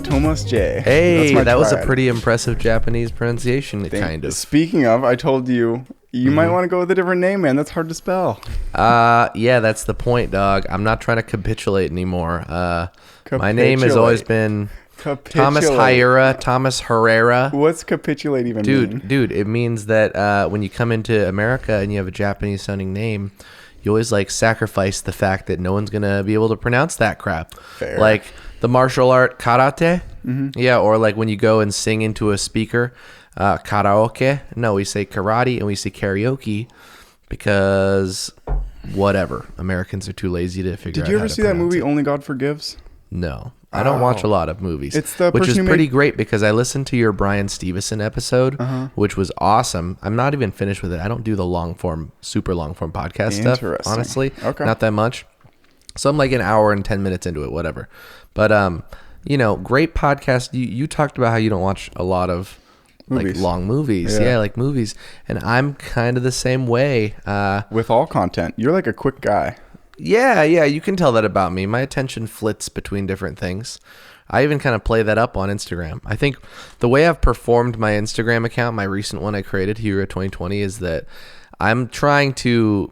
Thomas J. Hey, that was a pretty impressive Japanese pronunciation, kind of. Speaking of, I told you, might want to go with a different name, man. That's hard to spell. Yeah, that's the point, dog. I'm not trying to capitulate anymore. My name has always been Thomas HIURA, Thomas Herrera. What's capitulate even mean? Dude, it means that when you come into America and you have a Japanese-sounding name, you always like sacrifice the fact that no one's gonna be able to pronounce that crap. Fair. Like the martial art karate, yeah, or like when you go and sing into a speaker, karaoke. No, we say karate and we say karaoke because whatever. Americans are too lazy to figure out. Did you ever see that movie Only God Forgives? No. I don't watch a lot of movies, which is pretty great because I listened to your Brian Stevenson episode, which was awesome. I'm not even finished with it. I don't do the super long form podcast stuff, honestly. Okay. Not that much. So I'm like an hour and 10 minutes into it, whatever. But, great podcast. You talked about how you don't watch a lot of movies. Like long movies. Yeah, like movies. And I'm kind of the same way. With all content. You're like a quick guy. Yeah, you can tell that about me. My attention flits between different things. I even kind of play that up on Instagram. I think the way I've performed my Instagram account, my recent one I created, HIURA 2020, is that I'm trying to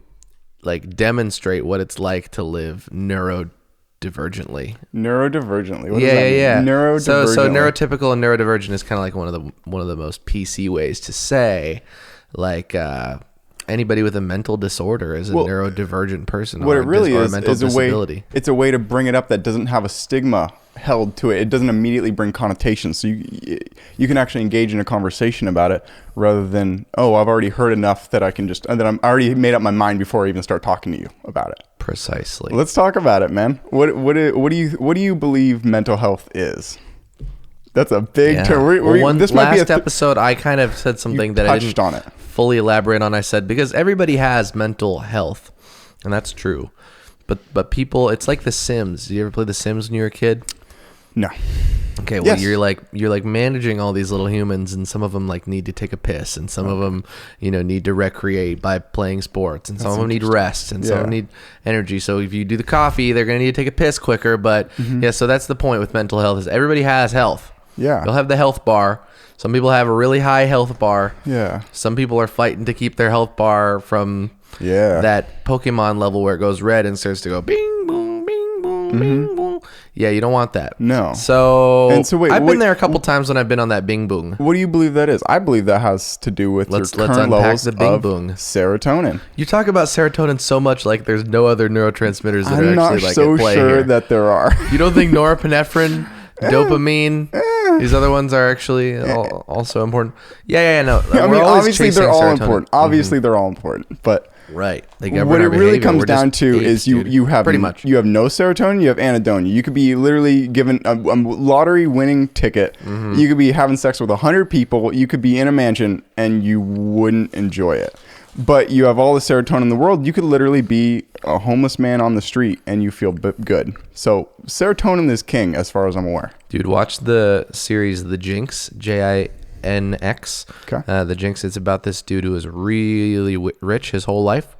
like demonstrate what it's like to live neurodivergently. Neurodivergently? What yeah. Neurodivergently. So neurotypical and neurodivergent is kind of like one of the most PC ways to say, like, anybody with a mental disorder is a neurodivergent person. What it really is a way. It's a way to bring it up that doesn't have a stigma held to it. It doesn't immediately bring connotations. So you can actually engage in a conversation about it rather than, I've already heard enough that I'm already made up my mind before I even start talking to you about it. Precisely. Let's talk about it, man. What do you believe mental health is? That's a big term. This last episode, I kind of said something that I didn't fully elaborate on. I said because everybody has mental health, and that's true. But people, it's like The Sims. Did you ever play The Sims when you were a kid? No. Okay, well, you're like managing all these little humans, and some of them like need to take a piss, and some of them, need to recreate by playing sports, and some of them need rest, and some of them need energy. So if you do the coffee, they're gonna need to take a piss quicker. But so that's the point with mental health is everybody has health. Yeah. You'll have the health bar. Some people have a really high health bar. Yeah. Some people are fighting to keep their health bar from that Pokemon level where it goes red and starts to go bing, boom, bing, boom, bing, boom. Yeah, you don't want that. No. So wait, I've been there a couple times when I've been on that bing boom. What do you believe that is? I believe that has to do with your current levels of serotonin. You talk about serotonin so much like there's no other neurotransmitters that are actually like at play here. I'm not so sure that there are. You don't think norepinephrine, dopamine, these other ones are actually also important? No. I mean, obviously they're all important. Obviously they're all important, but right. What it really comes down to is you have pretty much you have no serotonin, you have anhedonia. You could be literally given a lottery winning ticket. You could be having sex with 100 people. You could be in a mansion and you wouldn't enjoy it. But you have all the serotonin in the world. You could literally be a homeless man on the street and you feel good. So serotonin is king as far as I'm aware. Dude, watch the series The Jinx, Jinx. Okay. The Jinx, it's about this dude who was really rich his whole life.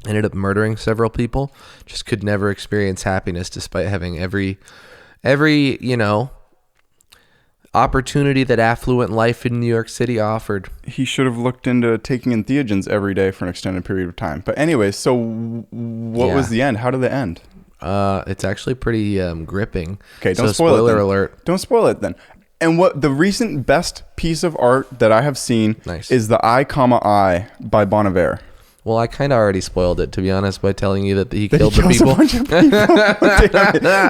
Ended up murdering several people. Just could never experience happiness despite having every opportunity that affluent life in New York City offered. He should have looked into taking entheogens every day for an extended period of time. But anyway, so what was the end? How did it end? It's actually pretty gripping. Okay, don't spoil it. Spoiler alert. Don't spoil it then. And what the recent best piece of art that I have seen is the I, by Bon Iver. Well, I kind of already spoiled it, to be honest, by telling you that he killed the people. A bunch of people.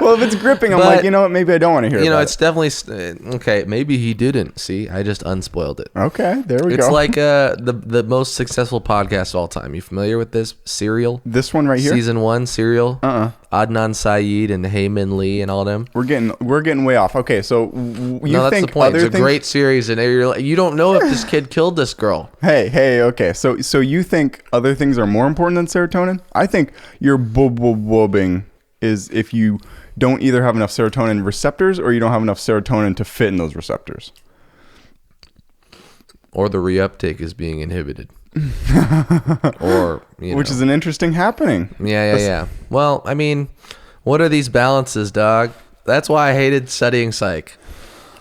Well, if it's gripping, I'm like, you know what? Maybe I don't want to hear about it. It's definitely... Okay, maybe he didn't. See, I just unspoiled it. Okay, there we go. It's like the most successful podcast of all time. You familiar with this? Serial? This one right here? Season 1, Serial? Adnan Syed and Heyman Lee and all them. We're getting way off. Okay, so that's the point. It's a great series, and you don't know if this kid killed this girl. Hey, okay. So you think other things are more important than serotonin? I think your bobbing is if you don't either have enough serotonin receptors or you don't have enough serotonin to fit in those receptors. Or the reuptake is being inhibited. Or which is an interesting happening. Yeah. Well, I mean, what are these balances, dog? That's why I hated studying psych.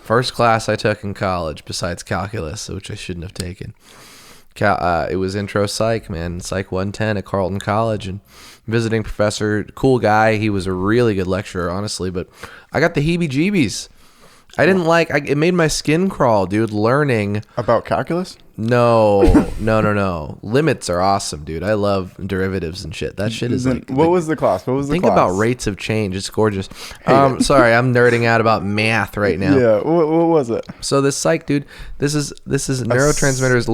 First class I took in college, besides calculus, which I shouldn't have taken. It was intro psych, man. Psych 110 at Carleton College, and visiting professor, cool guy. He was a really good lecturer, honestly, but I got the heebie-jeebies. I didn't it made my skin crawl, dude, learning. About calculus? No. Limits are awesome, dude. I love derivatives and shit. That shit is What was the class? Think about rates of change. It's gorgeous. Sorry, I'm nerding out about math right now. Yeah, what was it? So this psych, dude, this is neurotransmitters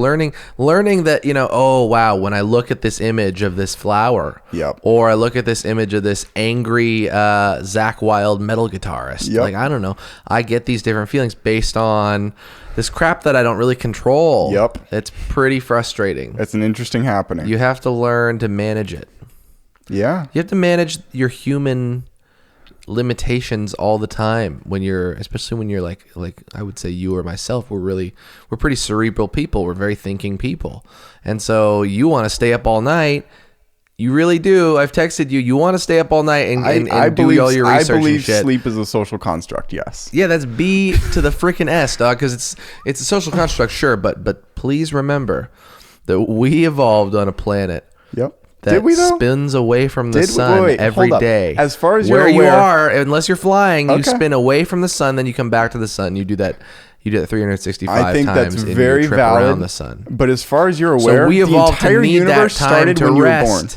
learning that, oh wow, when I look at this image of this flower, yep, or I look at this image of this angry Zakk Wylde metal guitarist, yep, like I don't know, I get these different feelings based on this crap that I don't really control. Yep. It's pretty frustrating. It's an interesting happening. You have to learn to manage it. Yeah. You have to manage your human limitations all the time especially when you're like I would say you or myself, we're pretty cerebral people. We're very thinking people. And so you want to stay up all night. You really do. I've texted you. You want to stay up all night and do all your research. I believe sleep is a social construct. Yes. Yeah, that's B to the freaking S, dog. Because it's a social construct, sure. But please remember that we evolved on a planet. Yep. That spins away from the sun every day. As far as where you are, unless you're flying, you spin away from the sun, then you come back to the sun. You do that 365 times. I think that's very in your trip valid. Around the sun. But as far as you're aware, so we evolved the entire to need universe that time started to when rest. you were born.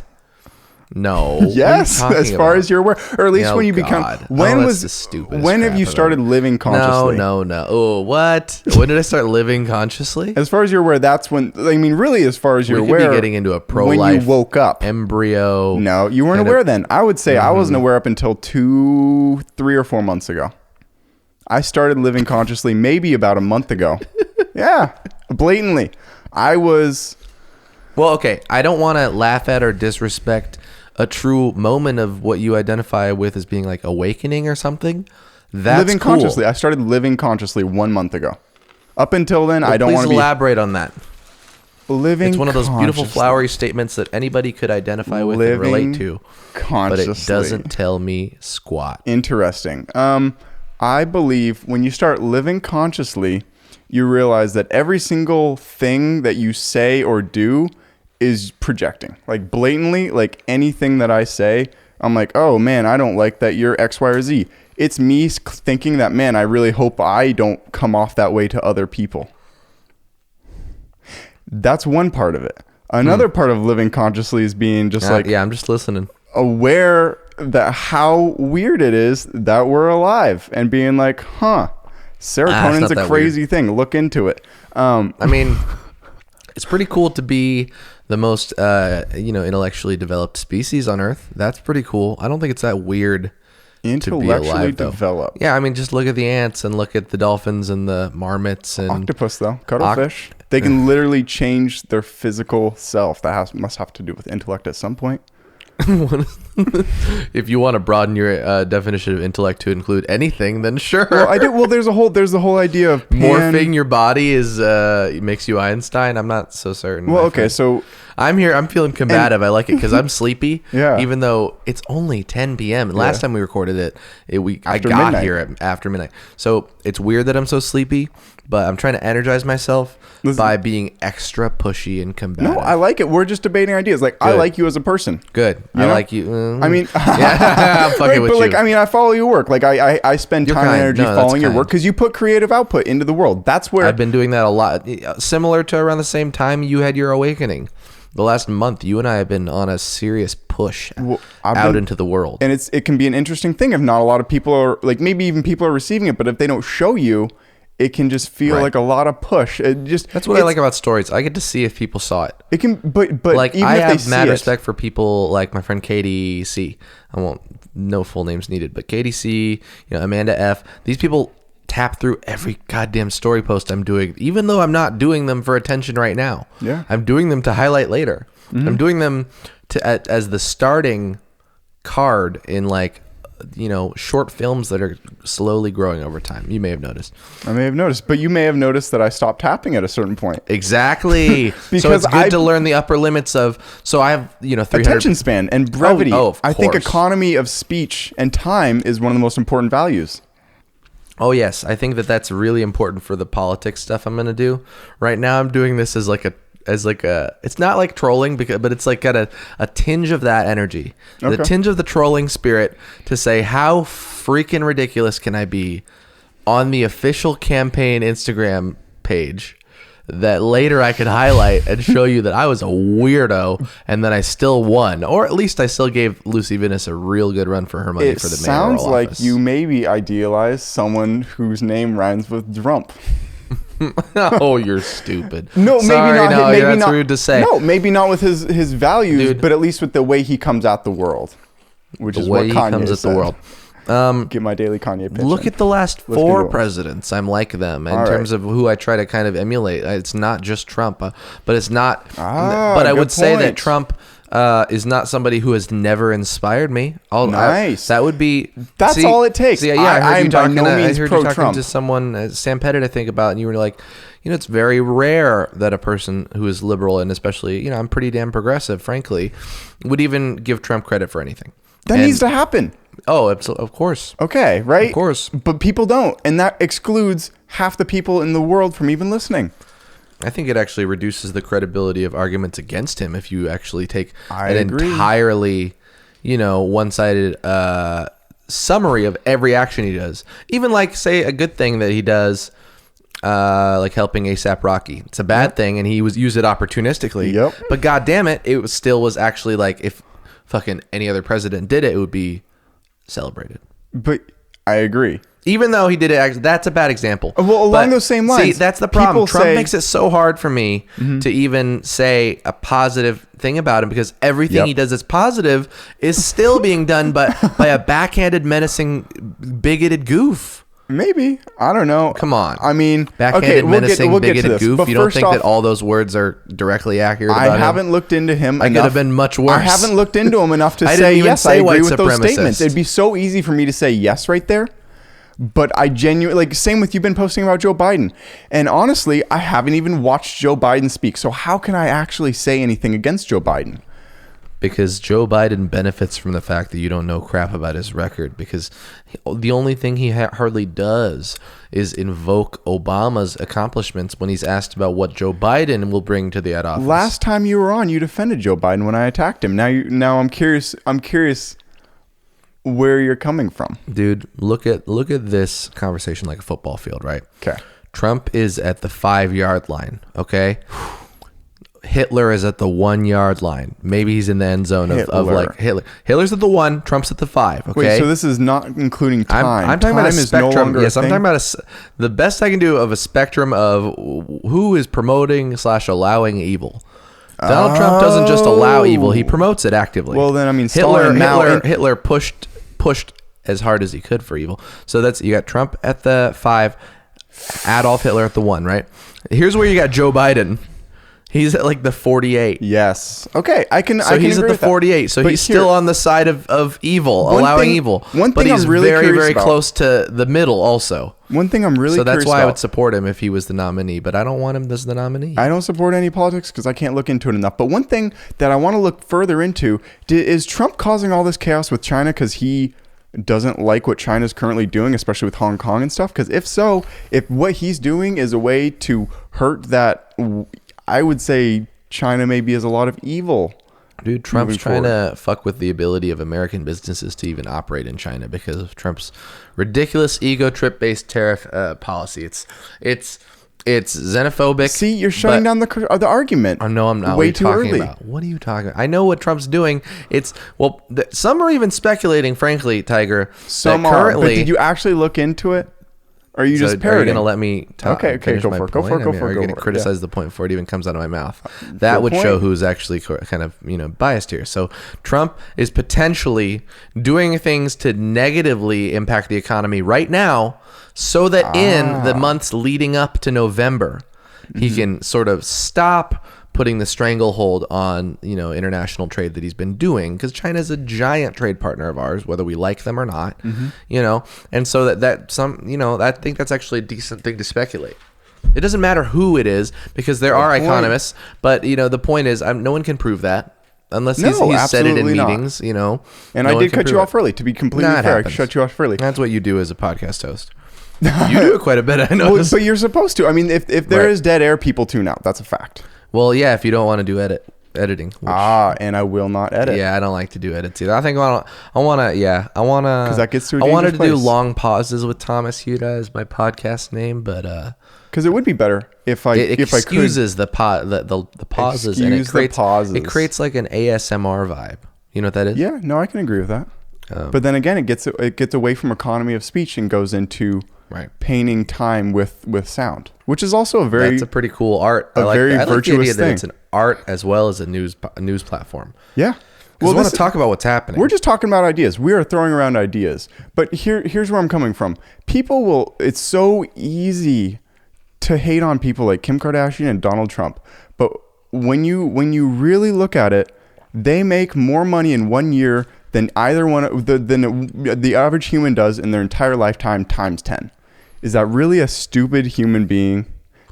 No. Yes, as far as you're aware, or at least when you become. When have you started living consciously? No. Oh, what? When did I start living consciously? As far as you're aware, that's when. I mean, really, as far as you're aware, we could be getting into a pro-life when you woke up, embryo. No, you weren't aware then. I would say I wasn't aware up until 2, 3, or 4 months ago. I started living consciously maybe about a month ago. Yeah, blatantly, I was. Well, okay, I don't want to laugh at or disrespect a true moment of what you identify with as being like awakening or something. That's living cool. Consciously. I started living consciously 1 month ago. Up until then, I don't want to be. Please elaborate on that. Living. It's one of those beautiful flowery statements that anybody could identify with and relate to. Consciously. But it doesn't tell me squat. Interesting. I believe when you start living consciously, you realize that every single thing that you say or do is projecting. Like blatantly, like anything that I say, I'm like, oh man, I don't like that you're X, Y, or Z. It's me thinking that, man, I really hope I don't come off that way to other people. That's one part of it. Another part of living consciously is being just yeah, I'm just listening. Aware that how weird it is that we're alive and being like, serotonin's a crazy thing. Look into it. I mean, it's pretty cool to be the most, intellectually developed species on Earth. That's pretty cool. I don't think it's that weird. Intellectually developed. Yeah, I mean, just look at the ants and look at the dolphins and the marmots and octopus, though cuttlefish. They can literally change their physical self. That must have to do with intellect at some point. If you want to broaden your definition of intellect to include anything, then sure. Well, I do. Well, there's the whole idea of morphing your body makes you Einstein. I'm not so certain. Well, okay, so I'm here. I'm feeling combative. I like it because I'm sleepy. Yeah. Even though it's only 10 p.m. Last time we recorded I got here after midnight. So it's weird that I'm so sleepy, but I'm trying to energize myself by being extra pushy and combative. No, I like it. We're just debating ideas. Like, I like you as a person. Good. I like you. I mean, I'm fucking with you. Like, I mean, I follow your work. Like, I spend time and energy following your work because you put creative output into the world. That's where I've been doing that a lot. Similar to around the same time you had your awakening. The last month, you and I have been on a serious push out into the world. And it can be an interesting thing if not a lot of people are, like, maybe even people are receiving it, but if they don't show you, it can just feel like a lot of push. That's what I like about stories. I get to see if people saw it. It can, but like, even I if have they mad see respect for people like my friend Katie C. No full names needed, but Katie C, Amanda F. These people tap through every goddamn story post I'm doing, even though I'm not doing them for attention right now. Yeah, I'm doing them to highlight later. Mm-hmm. I'm doing them as the starting card in like short films that are slowly growing over time. You may have noticed. I may have noticed, but you may have noticed that I stopped tapping at a certain point. Exactly. Because so it's good to learn the upper limits of. So I have 300 attention span and brevity. Oh, of course. I think economy of speech and time is one of the most important values. Oh yes, I think that's really important for the politics stuff I'm going to do. Right now I'm doing this as like a it's not like trolling but it's like got a tinge of that energy. Okay. The tinge of the trolling spirit to say how freaking ridiculous can I be on the official campaign Instagram page that later I could highlight and show you that I was a weirdo and that I still won, or at least I still gave Lucy Venus a real good run for her money for the mayoral office. It sounds like you maybe idealize someone whose name rhymes with Drump. Oh, you're stupid. No, maybe not. No, maybe that's not, rude to say. No, maybe not with his values, dude, but at least with the way he comes at the world, which is what Kanye comes at said. The world. Get my daily Kanye pitch. Look at the last 4 presidents. I'm like them in terms of who I try to kind of emulate. It's not just Trump, but it's not. But I would say that Trump is not somebody who has never inspired me. Nice. That would be. That's all it takes. I heard you talking. I heard you talking to someone, Sam Pettit, I think, about, and you were like, it's very rare that a person who is liberal, and especially, I'm pretty damn progressive, frankly, would even give Trump credit for anything. That needs to happen. Oh, absolutely. Of course. Okay, right? Of course. But people don't. And that excludes half the people in the world from even listening. I think it actually reduces the credibility of arguments against him if you actually take entirely, one-sided summary of every action he does. Even like, say, a good thing that he does, like helping A$AP Rocky. It's a bad thing, and he used it opportunistically. Yep. But God damn it, it still was actually like, if fucking any other president did it, it would be celebrated. But I agree. Even though he did it, that's a bad example. Well, along those same lines. See, that's the problem. Trump makes it so hard for me to even say a positive thing about him, because everything he does that's positive is still being done by a backhanded, menacing, bigoted goof. Maybe. I don't know. Come on. I mean, backhanded, menacing, bigoted goof. You don't think that all those words are directly accurate about him? I haven't looked into him enough. I could have been much worse. I haven't looked into him enough to say, yes, I agree with those statements. It'd be so easy for me to say yes right there. But I genuinely, same with you've been posting about Joe Biden. And honestly, I haven't even watched Joe Biden speak. So how can I actually say anything against Joe Biden? Because Joe Biden benefits from the fact that you don't know crap about his record, because the only thing he hardly does is invoke Obama's accomplishments when he's asked about what Joe Biden will bring to the office. Last time you were on, you defended Joe Biden when I attacked him. Now I'm curious where you're coming from. Dude, look at this conversation like a football field, right? Okay. Trump is at the 5-yard line, okay? Hitler is at the 1-yard line. Maybe he's in the end zone of like Hitler. Hitler's at the 1, Trump's at the 5. Okay. Wait, so this is not including time. I'm talking about a spectrum. Yes, I'm talking about the best I can do of a spectrum of who is promoting / allowing evil. Donald Trump doesn't just allow evil; he promotes it actively. Well, then I mean, Hitler pushed as hard as he could for evil. So you got Trump at the 5, Adolf Hitler at the 1. Right. Here's where you got Joe Biden. He's at like the 48. Yes. Okay. So he's at the 48. So he's still on the side of evil, allowing evil. But he's very, very close to the middle also. One thing I'm really curious about. So that's why I would support him if he was the nominee. But I don't want him as the nominee. I don't support any politics because I can't look into it enough. But one thing that I want to look further into, is Trump causing all this chaos with China because he doesn't like what China's currently doing, especially with Hong Kong and stuff? Because if what he's doing is a way to hurt that, I would say China maybe has a lot of evil. Dude, Trump's trying to fuck with the ability of American businesses to even operate in China because of Trump's ridiculous ego trip-based tariff policy. It's xenophobic. See, you're shutting down the argument. No, I'm not. Way too early. What are you talking about? I know what Trump's doing. Some are even speculating, frankly, Tiger. Some are. But did you actually look into it? Or are you just parroting? Are you going to let me talk? Okay, go for it. Are you going to criticize the point before it even comes out of my mouth? That would show who's actually kind of biased here. So Trump is potentially doing things to negatively impact the economy right now, so that in the months leading up to November, he can sort of stop putting the stranglehold on, international trade that he's been doing, because China is a giant trade partner of ours, whether we like them or not, and so I think that's actually a decent thing to speculate. It doesn't matter who it is, because there are economists, but the point is, no one can prove that. Unless he's said it in meetings, And I did cut you off early, to be completely fair. I shut you off early. That's what you do as a podcast host. You do it quite a bit, I know. But you're supposed to. I mean, if there is dead air, people tune out. That's a fact. Well, yeah, if you don't want to do editing. And I will not edit. Yeah, I don't like to do edits either. I think I want to. Because that gets to a I wanted to place. do long pauses with Thomas HIURA as my podcast name, but because it would be better if I excuses the pauses, and it creates like an ASMR vibe. You know what that is? Yeah, no, I can agree with that. But then again, it gets away from economy of speech and goes into painting time with sound, which is also that's a pretty cool art. I like the idea that it's an art as well as a news platform. Yeah. Well, we want to talk about what's happening. We're just talking about ideas. We are throwing around ideas. But here's where I'm coming from. It's so easy to hate on people like Kim Kardashian and Donald Trump. But when you really look at it, they make more money in 1 year than the average human does in their entire lifetime times 10. Is that really a stupid human being?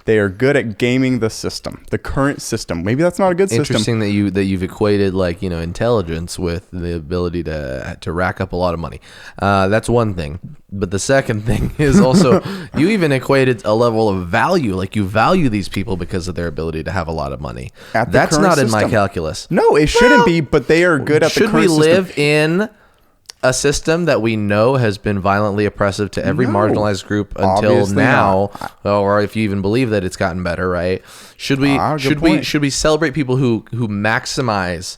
They are good at gaming the system, the current system. Maybe that's not a good system. Interesting that you've equated intelligence with the ability to rack up a lot of money. That's one thing. But the second thing is also you even equated a level of value. Like, you value these people because of their ability to have a lot of money. That's not in my calculus. No, it shouldn't be. But they are good at the current system. Should we live in a system that we know has been violently oppressive to every marginalized group until now, or if you even believe that it's gotten better, right? Should we celebrate people who maximize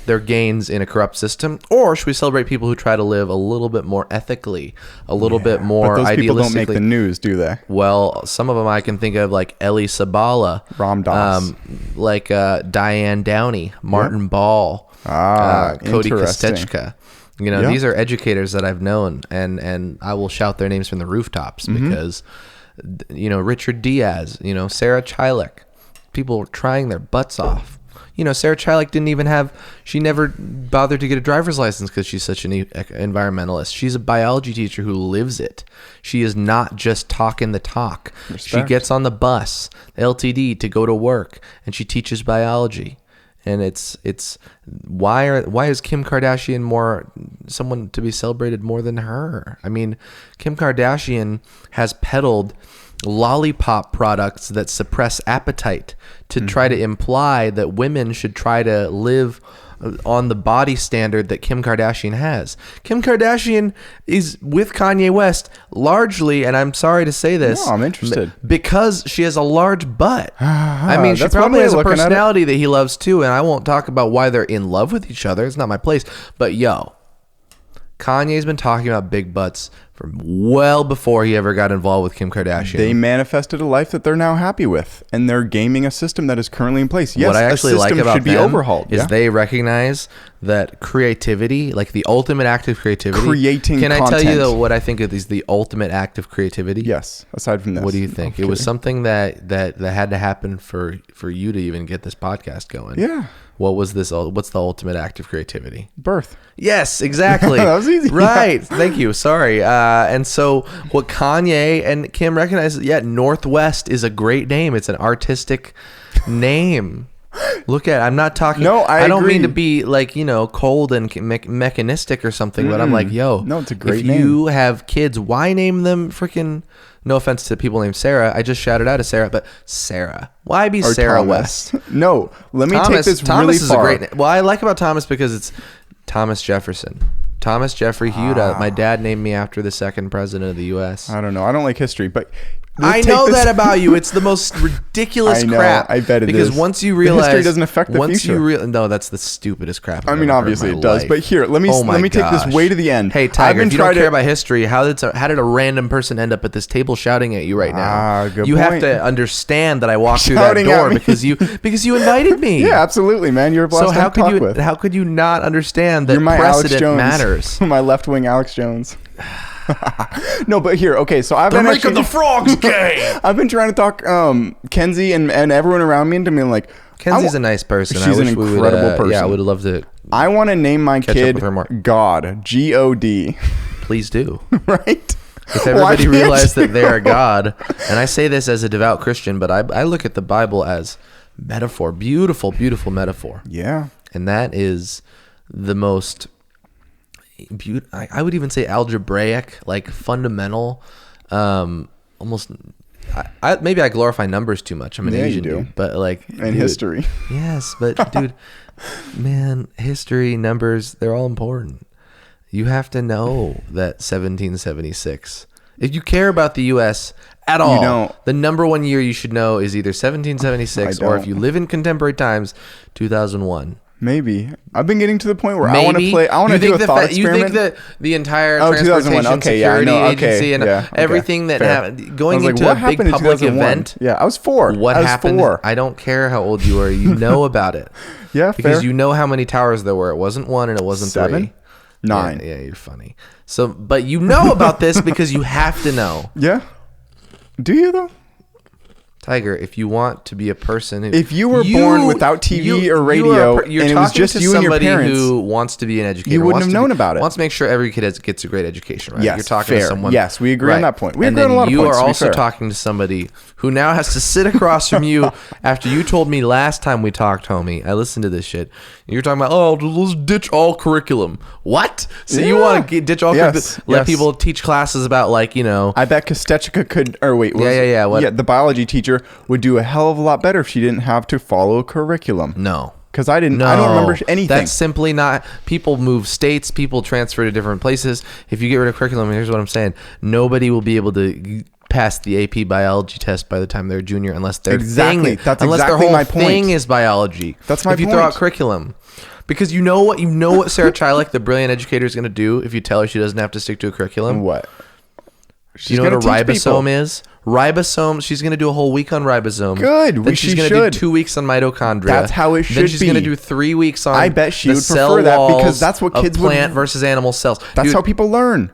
their gains in a corrupt system, or should we celebrate people who try to live a little bit more ethically, a little bit more idealistically? But those people don't make the news, do they? Well, some of them I can think of, like Ellie Sabala, Ram Dass, like Diane Downey, Martin Ball, Cody Kostechka. These are educators that I've known, and I will shout their names from the rooftops because, Richard Diaz, Sarah Chilek, people trying their butts off. Sarah Chilek she never bothered to get a driver's license because she's such an environmentalist. She's a biology teacher who lives it. She is not just talking the talk. Respect. She gets on the bus, the LTD, to go to work, and she teaches biology. And it's why is Kim Kardashian someone to be celebrated more than her? I mean, Kim Kardashian has peddled lollipop products that suppress appetite to try to imply that women should try to live on the body standard that Kim Kardashian has. Kim Kardashian is with Kanye West largely, and I'm sorry to say this, no, I'm interested, because she has a large butt. I mean, she probably has a personality that he loves too, and I won't talk about why they're in love with each other. It's not my place. But Kanye's been talking about big butts from well before he ever got involved with Kim Kardashian. They manifested a life that they're now happy with, and they're gaming a system that is currently in place. Yes, what I actually like about should be overhauled. Is they recognize that creativity, like the ultimate act of creativity, creating content. Can I tell you what I think is the ultimate act of creativity? Yes. Aside from this, what do you think? It was something that had to happen for you to even get this podcast going. Yeah. What's the ultimate act of creativity? Birth. Yes, exactly. That was easy. Right. Thank you. Sorry. And so what Kanye and Kim recognize, Northwest is a great name. It's an artistic name. Look at, I'm not talking. No, I don't agree. mean to be like, cold and mechanistic or something, but I'm like, no, it's a great name. If you have kids, why name them freaking, no offense to people named Sarah. I just shouted out to Sarah, but Sarah. Why be Sarah Thomas. West? No, let me take this Thomas really far. Is a great. Well, I like about Thomas because it's Thomas Jefferson. Thomas Jeffrey HIURA. My dad named me after the second president of the U.S. I don't know. I don't like history, but I know that about you. It's the most ridiculous crap. I bet it is. Because once you realize history doesn't affect the future. No, that's the stupidest crap. I mean, obviously it does. But here, let me take this way to the end. Hey, Tyger, if you don't care about history, how did a random person end up at this table shouting at you right now? Good you point. have to understand that I walked through that door because you invited me. Yeah, absolutely, man. You're a blast to talk with. How could you not understand that You're my precedent matters? My left wing Alex Jones. No, but here, okay, so I've been making the frogs gay. I've been trying to talk Kenzie and everyone around me into being like, Kenzie's a nice person. She's an incredible person. Yeah, I would love to. I want to name my kid God. God. Please do. Right? If everybody realized that they are God, and I say this as a devout Christian, but I look at the Bible as metaphor, beautiful, beautiful metaphor. Yeah. And that is the most, I would even say algebraic, like fundamental, almost, maybe I glorify numbers too much. I'm an Asian dude, but like. And history. Yes, but dude, man, history, numbers, they're all important. You have to know that 1776. If you care about the U.S. at all, the number one year you should know is either 1776 or if you live in contemporary times, 2001. Maybe. I've been getting to the point where I want to do a thought experiment. You think that the entire transportation security agency and everything that happened, going into a big public event. Yeah, I was 4. What happened? I don't care how old you are. You know about it. Yeah, because you know how many towers there were. It wasn't 1 and it wasn't 7? 3. 9. Yeah, you're funny. So, but you know about this because you have to know. Yeah. Do you though? Tyger, if you want to be a person if you were born without TV or radio and it was just you and your parents who wants to be an educator, you wouldn't have known about it. Wants to make sure every kid gets a great education, right? Yes, you're talking to someone. Yes, we agree on that point. We agree on a lot of points. And then you are also talking to somebody who now has to sit across from you after you told me last time we talked, homie. I listened to this shit. You're talking about, let's ditch all curriculum. What? So you want to ditch all curriculum? Let people teach classes about I bet Kostechka could, or wait. What? The biology teacher would do a hell of a lot better if she didn't have to follow a curriculum. No. Because I don't remember anything. That's simply not. People move states. People transfer to different places. If you get rid of curriculum, here's what I'm saying. Nobody will be able to pass the AP biology test by the time they're a junior unless their whole thing is biology. That's my point. If you throw out curriculum. Because you know what Sarah Chilek, the brilliant educator, is going to do if you tell her she doesn't have to stick to a curriculum? What? Do you know what a ribosome is? Ribosome. She's going to do a whole week on ribosome. Good. Then she's going to do 2 weeks on mitochondria. That's how it should be. Then she's going to do 3 weeks on. I bet she would prefer that because that's what kids would. Plant versus animal cells. That's how people learn.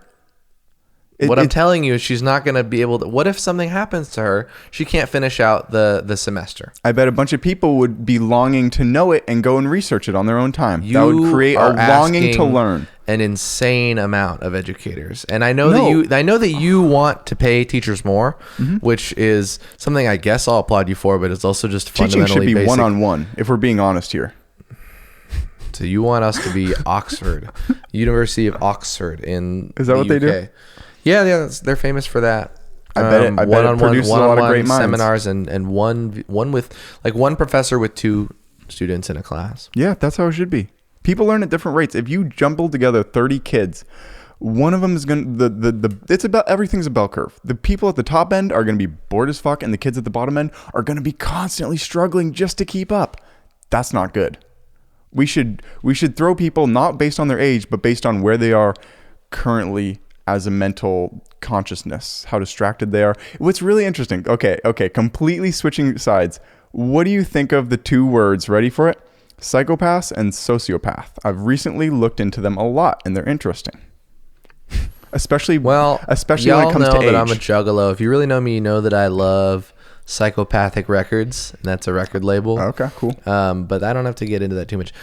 What I'm telling you is she's not going to be able to. What if something happens to her? She can't finish out the semester. I bet a bunch of people would be longing to know it and go and research it on their own time. That would create a longing to learn. An insane amount of educators, and I know that you want to pay teachers more, which is something I guess I'll applaud you for, but it's also just fundamentally teaching should be basic. One-on-one. If we're being honest here. So you want us to be Oxford, University of Oxford in Is that what UK. They do? Yeah, they're famous for that. I bet it produces a lot of great minds. Seminars and one with one professor with 2 students in a class. Yeah, that's how it should be. People learn at different rates. If you jumble together 30 kids, one of them is going to it's about everything's a bell curve. The people at the top end are going to be bored as fuck, and the kids at the bottom end are going to be constantly struggling just to keep up. That's not good. We should throw people not based on their age, but based on where they are currently as a mental consciousness, how distracted they are. What's really interesting. Okay, completely switching sides. What do you think of the 2 words? Ready for it? Psychopaths and sociopath. I've recently looked into them a lot, and they're interesting. Especially when it comes to age. Y'all know that I'm a juggalo. If you really know me, you know that I love Psychopathic Records, and that's a record label. Okay, cool. But I don't have to get into that too much.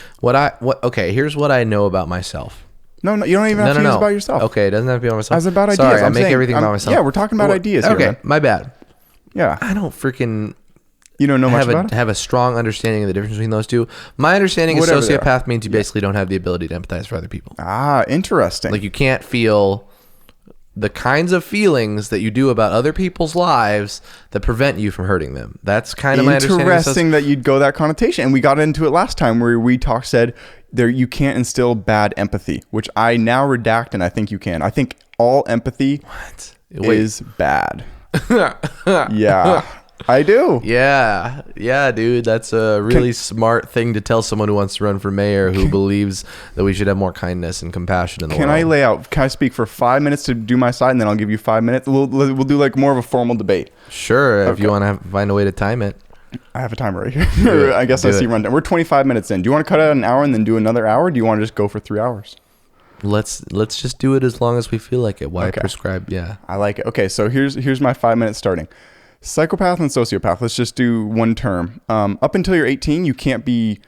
Here's what I know about myself. No, you don't even have to use about yourself. Okay, it doesn't have to be about myself. I was about ideas. Sorry, I make everything about myself. Yeah, we're talking about ideas here. Okay, man. my bad. Yeah. I don't freaking... You don't know much about it? Have a strong understanding of the difference between those two. My understanding is sociopath means you basically don't have the ability to empathize for other people. Ah, interesting. Like you can't feel the kinds of feelings that you do about other people's lives that prevent you from hurting them. That's kind of my understanding. Interesting that you'd go that connotation. And we got into it last time where said you can't instill bad empathy, which I now redact and I think you can. I think all empathy is bad. Yeah. I do. Yeah, dude. That's a really smart thing to tell someone who wants to run for mayor who believes that we should have more kindness and compassion in the world. Can I speak for 5 minutes to do my side, and then I'll give you 5 minutes? We'll do like more of a formal debate. Sure, if you want to find a way to time it. I have a timer right here. I guess I see rundown. We're 25 minutes in. Do you want to cut out an hour and then do another hour? Or do you want to just go for 3 hours? Let's just do it as long as we feel like it. Why prescribe? Yeah, I like it. Okay, so here's my 5 minutes starting. Psychopath and sociopath. Let's just do one term. Up until you're 18, you can't be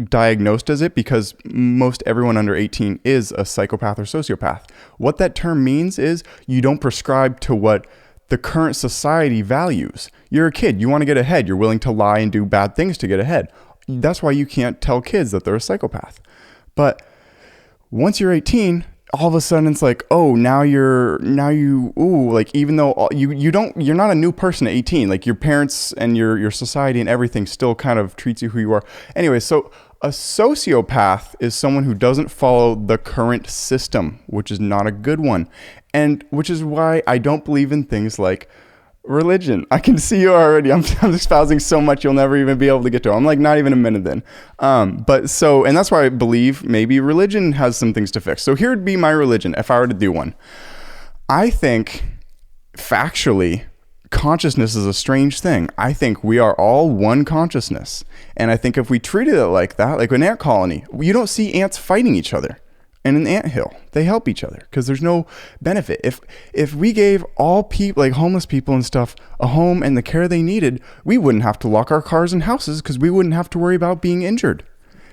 diagnosed as it because most everyone under 18 is a psychopath or sociopath. What that term means is you don't prescribe to what the current society values. You're a kid. You want to get ahead. You're willing to lie and do bad things to get ahead. That's why you can't tell kids that they're a psychopath. But once you're 18, all of a sudden it's like, oh, like, even though you're not a new person at 18, like your parents and your society and everything still kind of treats you who you are. Anyway, so a sociopath is someone who doesn't follow the current system, which is not a good one. And which is why I don't believe in things like religion. I can see you already. I'm espousing so much you'll never even be able to get to. I'm like not even a minute in. And that's why I believe maybe religion has some things to fix. So here would be my religion if I were to do one. I think factually, consciousness is a strange thing. I think we are all one consciousness. And I think if we treated it like that, like an ant colony, you don't see ants fighting each other. In an anthill, they help each other because there's no benefit. If we gave all people, like homeless people and stuff, a home and the care they needed, we wouldn't have to lock our cars in houses because we wouldn't have to worry about being injured.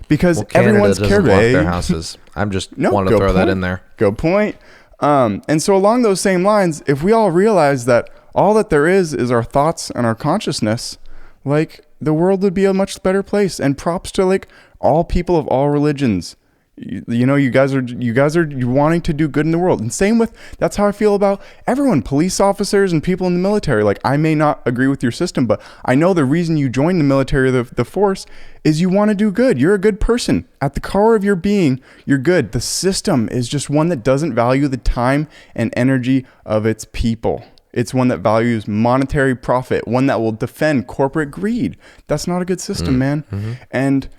Because everyone's care lock their houses. I'm just want to throw that in there. Good point. And so along those same lines, if we all realize that all that there is our thoughts and our consciousness, like the world would be a much better place. And props to like all people of all religions. You know, you guys are wanting to do good in the world. And same with, that's how I feel about everyone, police officers and people in the military. Like, I may not agree with your system, but I know the reason you joined the military or the force is you want to do good. You're a good person. At the core of your being, you're good. The system is just one that doesn't value the time and energy of its people. It's one that values monetary profit, one that will defend corporate greed. That's not a good system, man. Mm-hmm. And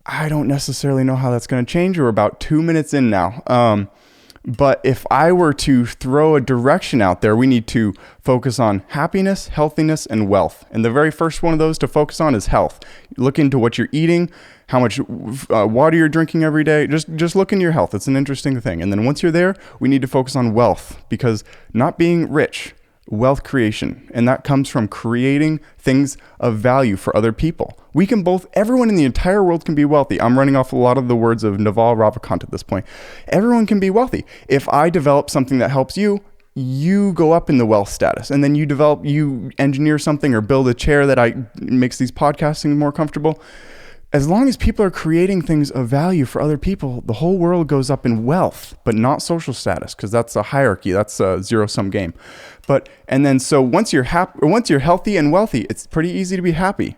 I don't necessarily know how that's going to change. We're about 2 minutes in now. But if I were to throw a direction out there, we need to focus on happiness, healthiness, and wealth. And the very first one of those to focus on is health. Look into what you're eating, how much water you're drinking every day. Just look into your health. It's an interesting thing. And then once you're there, we need to focus on wealth, because not being rich, wealth creation, and that comes from creating things of value for other people. We can everyone in the entire world can be wealthy. I'm running off a lot of the words of Naval Ravikant at this point. Everyone can be wealthy. If I develop something that helps you go up in the wealth status, and then you engineer something or build a chair that makes these podcasting more comfortable. As long as people are creating things of value for other people, the whole world goes up in wealth, but not social status, because that's a hierarchy. That's a zero-sum game. So once you're healthy and wealthy, it's pretty easy to be happy.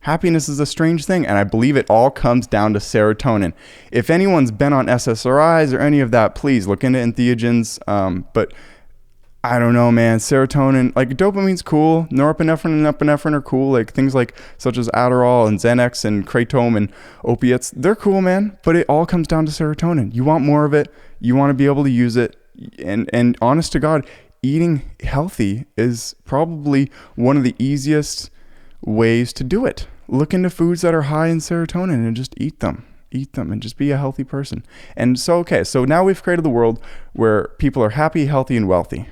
Happiness is a strange thing, and I believe it all comes down to serotonin. If anyone's been on SSRIs or any of that, please look into entheogens. But I don't know, man. Serotonin, like dopamine's cool. Norepinephrine and epinephrine are cool. Like things such as Adderall and Xanax and Kratom and opiates, they're cool, man. But it all comes down to serotonin. You want more of it. You want to be able to use it. And honest to God, eating healthy is probably one of the easiest ways to do it. Look into foods that are high in serotonin and just eat them and just be a healthy person. And so now we've created the world where people are happy, healthy, and wealthy.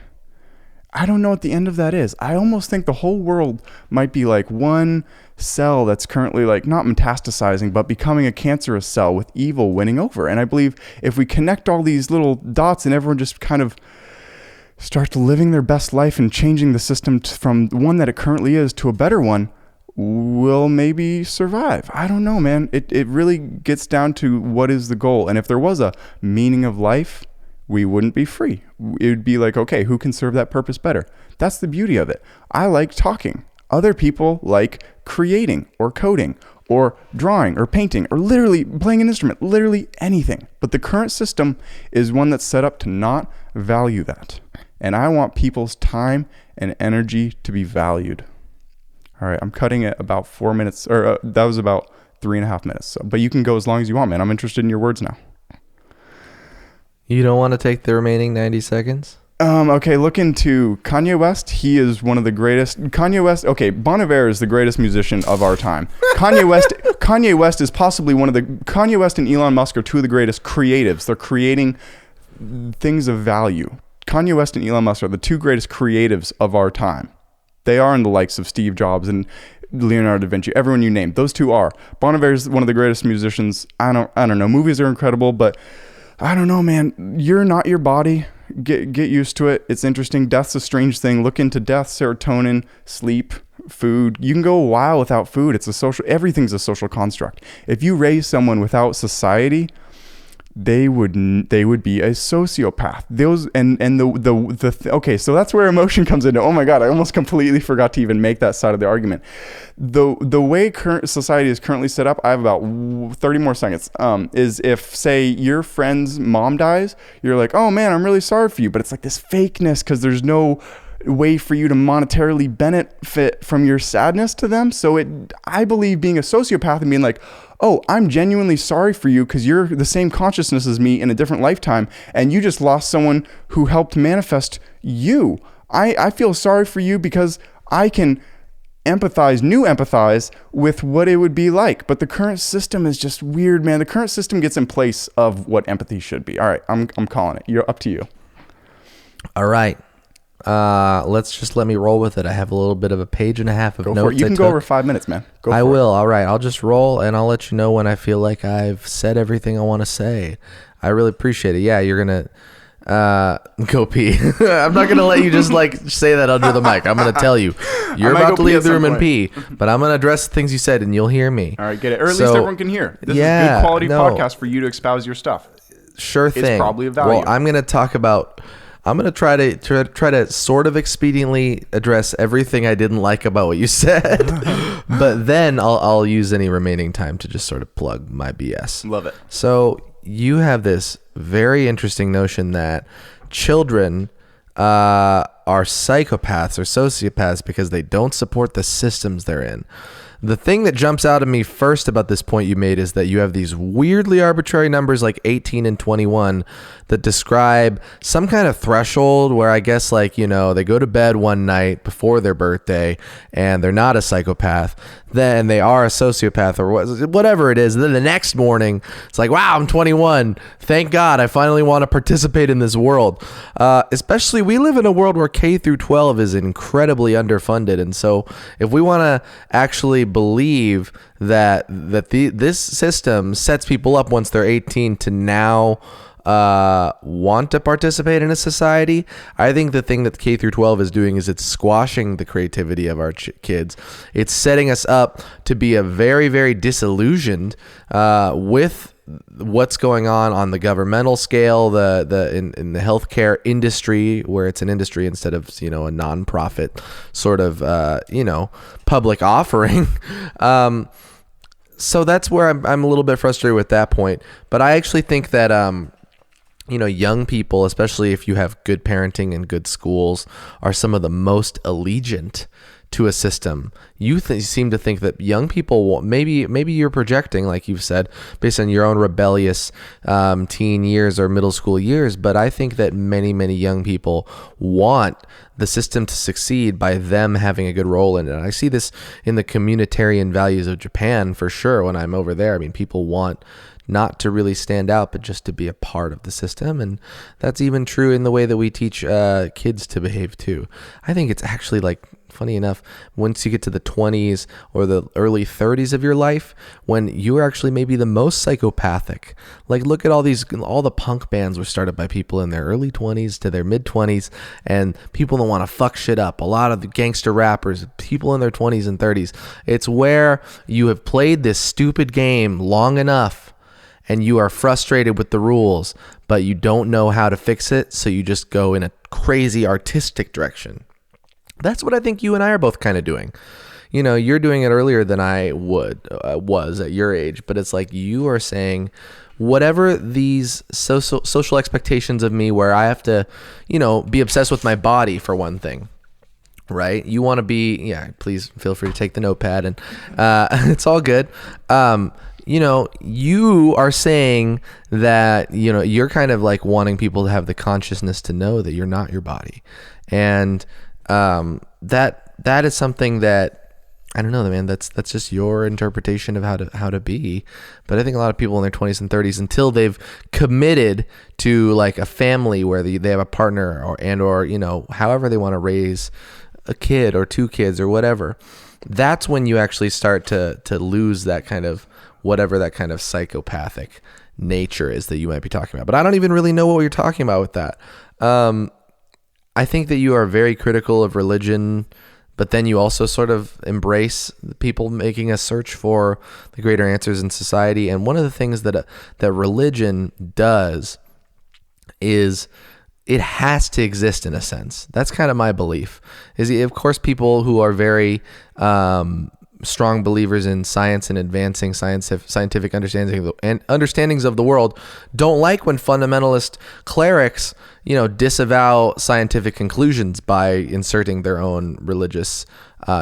I don't know what the end of that is. I almost think the whole world might be like one cell that's currently like not metastasizing, but becoming a cancerous cell with evil winning over. And I believe if we connect all these little dots and everyone just kind of starts living their best life and changing the system from the one that it currently is to a better one, we'll maybe survive. I don't know, man. It really gets down to what is the goal. And if there was a meaning of life, we wouldn't be free. It would be like, okay, who can serve that purpose better? That's the beauty of it. I like talking. Other people like creating or coding or drawing or painting or literally playing an instrument, literally anything. But the current system is one that's set up to not value that. And I want people's time and energy to be valued. All right, I'm cutting it about 4 minutes, or that was about 3.5 minutes. So, but you can go as long as you want, man. I'm interested in your words now. You don't want to take the remaining 90 seconds? Okay, look into Kanye West. He is one of the greatest. Kanye West, okay, Bon Iver is the greatest musician of our time. Kanye West is possibly Kanye West and Elon Musk are two of the greatest creatives. They're creating things of value. Kanye West and Elon Musk are the two greatest creatives of our time. They are in the likes of Steve Jobs and Leonardo da Vinci, everyone you name. Those two are. Bon Iver is one of the greatest musicians. I don't know. Movies are incredible, but I don't know, man. You're not your body. Get used to it. It's interesting. Death's a strange thing. Look into death, serotonin, sleep, food. You can go a while without food. Everything's a social construct. If you raise someone without society, they would be a sociopath. Okay, so that's where emotion comes into. Oh my God, I almost completely forgot to even make that side of the argument. The way current society is currently set up, I have about 30 more seconds. Is if, say, your friend's mom dies, you're like, oh man, I'm really sorry for you, but it's like this fakeness because there's no way for you to monetarily benefit from your sadness to them. So I believe being a sociopath and being like, oh, I'm genuinely sorry for you because you're the same consciousness as me in a different lifetime, and you just lost someone who helped manifest you. I feel sorry for you because I can empathize with what it would be like. But the current system is just weird, man. The current system gets in place of what empathy should be. All right, I'm calling it. You're up to you. All right. Let me roll with it. I have a little bit of a page and a half of notes. You can go over 5 minutes, man. I will. All right. I'll just roll and I'll let you know when I feel like I've said everything I want to say. I really appreciate it. Yeah, you're going to go pee. I'm not going to let you just like say that under the mic. I'm going to tell you. You're about to leave the room and pee, but I'm going to address the things you said and you'll hear me. All right, get it. Or at least everyone can hear. This is a good quality podcast for you to espouse your stuff. Sure thing. It's probably of value. Well, I'm going to try to sort of expediently address everything I didn't like about what you said, but then I'll use any remaining time to just sort of plug my BS. Love it. So you have this very interesting notion that children are psychopaths or sociopaths because they don't support the systems they're in. The thing that jumps out at me first about this point you made is that you have these weirdly arbitrary numbers like 18 and 21 that describe some kind of threshold where I guess like, you know, they go to bed one night before their birthday and they're not a psychopath, then they are a sociopath or whatever it is. And then the next morning it's like, wow, I'm 21. Thank God I finally want to participate in this world. Especially we live in a world where K through 12 is incredibly underfunded. And so if we want to actually believe that this system sets people up once they're 18 to now want to participate in a society, I think the thing that K through 12 is doing is it's squashing the creativity of our kids. It's setting us up to be a very, very disillusioned with what's going on the governmental scale, in the healthcare industry, where it's an industry instead of, you know, a nonprofit sort of, public offering. So that's where I'm a little bit frustrated with that point. But I actually think that, young people, especially if you have good parenting and good schools, are some of the most allegiant to a system. You seem to think that young people maybe you're projecting, like you've said, based on your own rebellious teen years or middle school years, but I think that many young people want the system to succeed by them having a good role in it. I see this in the communitarian values of Japan for sure when I'm over there. I mean, people want not to really stand out, but just to be a part of the system. And that's even true in the way that we teach kids to behave too. I think it's actually, like, funny enough, once you get to the 20s or the early 30s of your life, when you are actually maybe the most psychopathic. Like, look at all the punk bands were started by people in their early 20s to their mid 20s, and people don't want to fuck shit up. A lot of the gangster rappers, people in their 20s and 30s. It's where you have played this stupid game long enough and you are frustrated with the rules, but you don't know how to fix it, so you just go in a crazy artistic direction. That's what I think you and I are both kind of doing. You know, you're doing it earlier than I was at your age, but it's like you are saying whatever these social expectations of me where I have to, be obsessed with my body for one thing. Right? You want to be, please feel free to take the notepad and it's all good. You are saying that, you're kind of like wanting people to have the consciousness to know that you're not your body. And that is something that, I don't know, man, that's just your interpretation of how to be. But I think a lot of people in their 20s and 30s, until they've committed to like a family where they have a partner or however they want to raise a kid or 2 kids or whatever, that's when you actually start to lose that kind of whatever that kind of psychopathic nature is that you might be talking about. But I don't even really know what you're talking about with that. I think that you are very critical of religion, but then you also sort of embrace people making a search for the greater answers in society. And one of the things that religion does is it has to exist in a sense. That's kind of my belief. Is, of course, people who are very strong believers in science and advancing scientific understandings of the world don't like when fundamentalist clerics, disavow scientific conclusions by inserting their own religious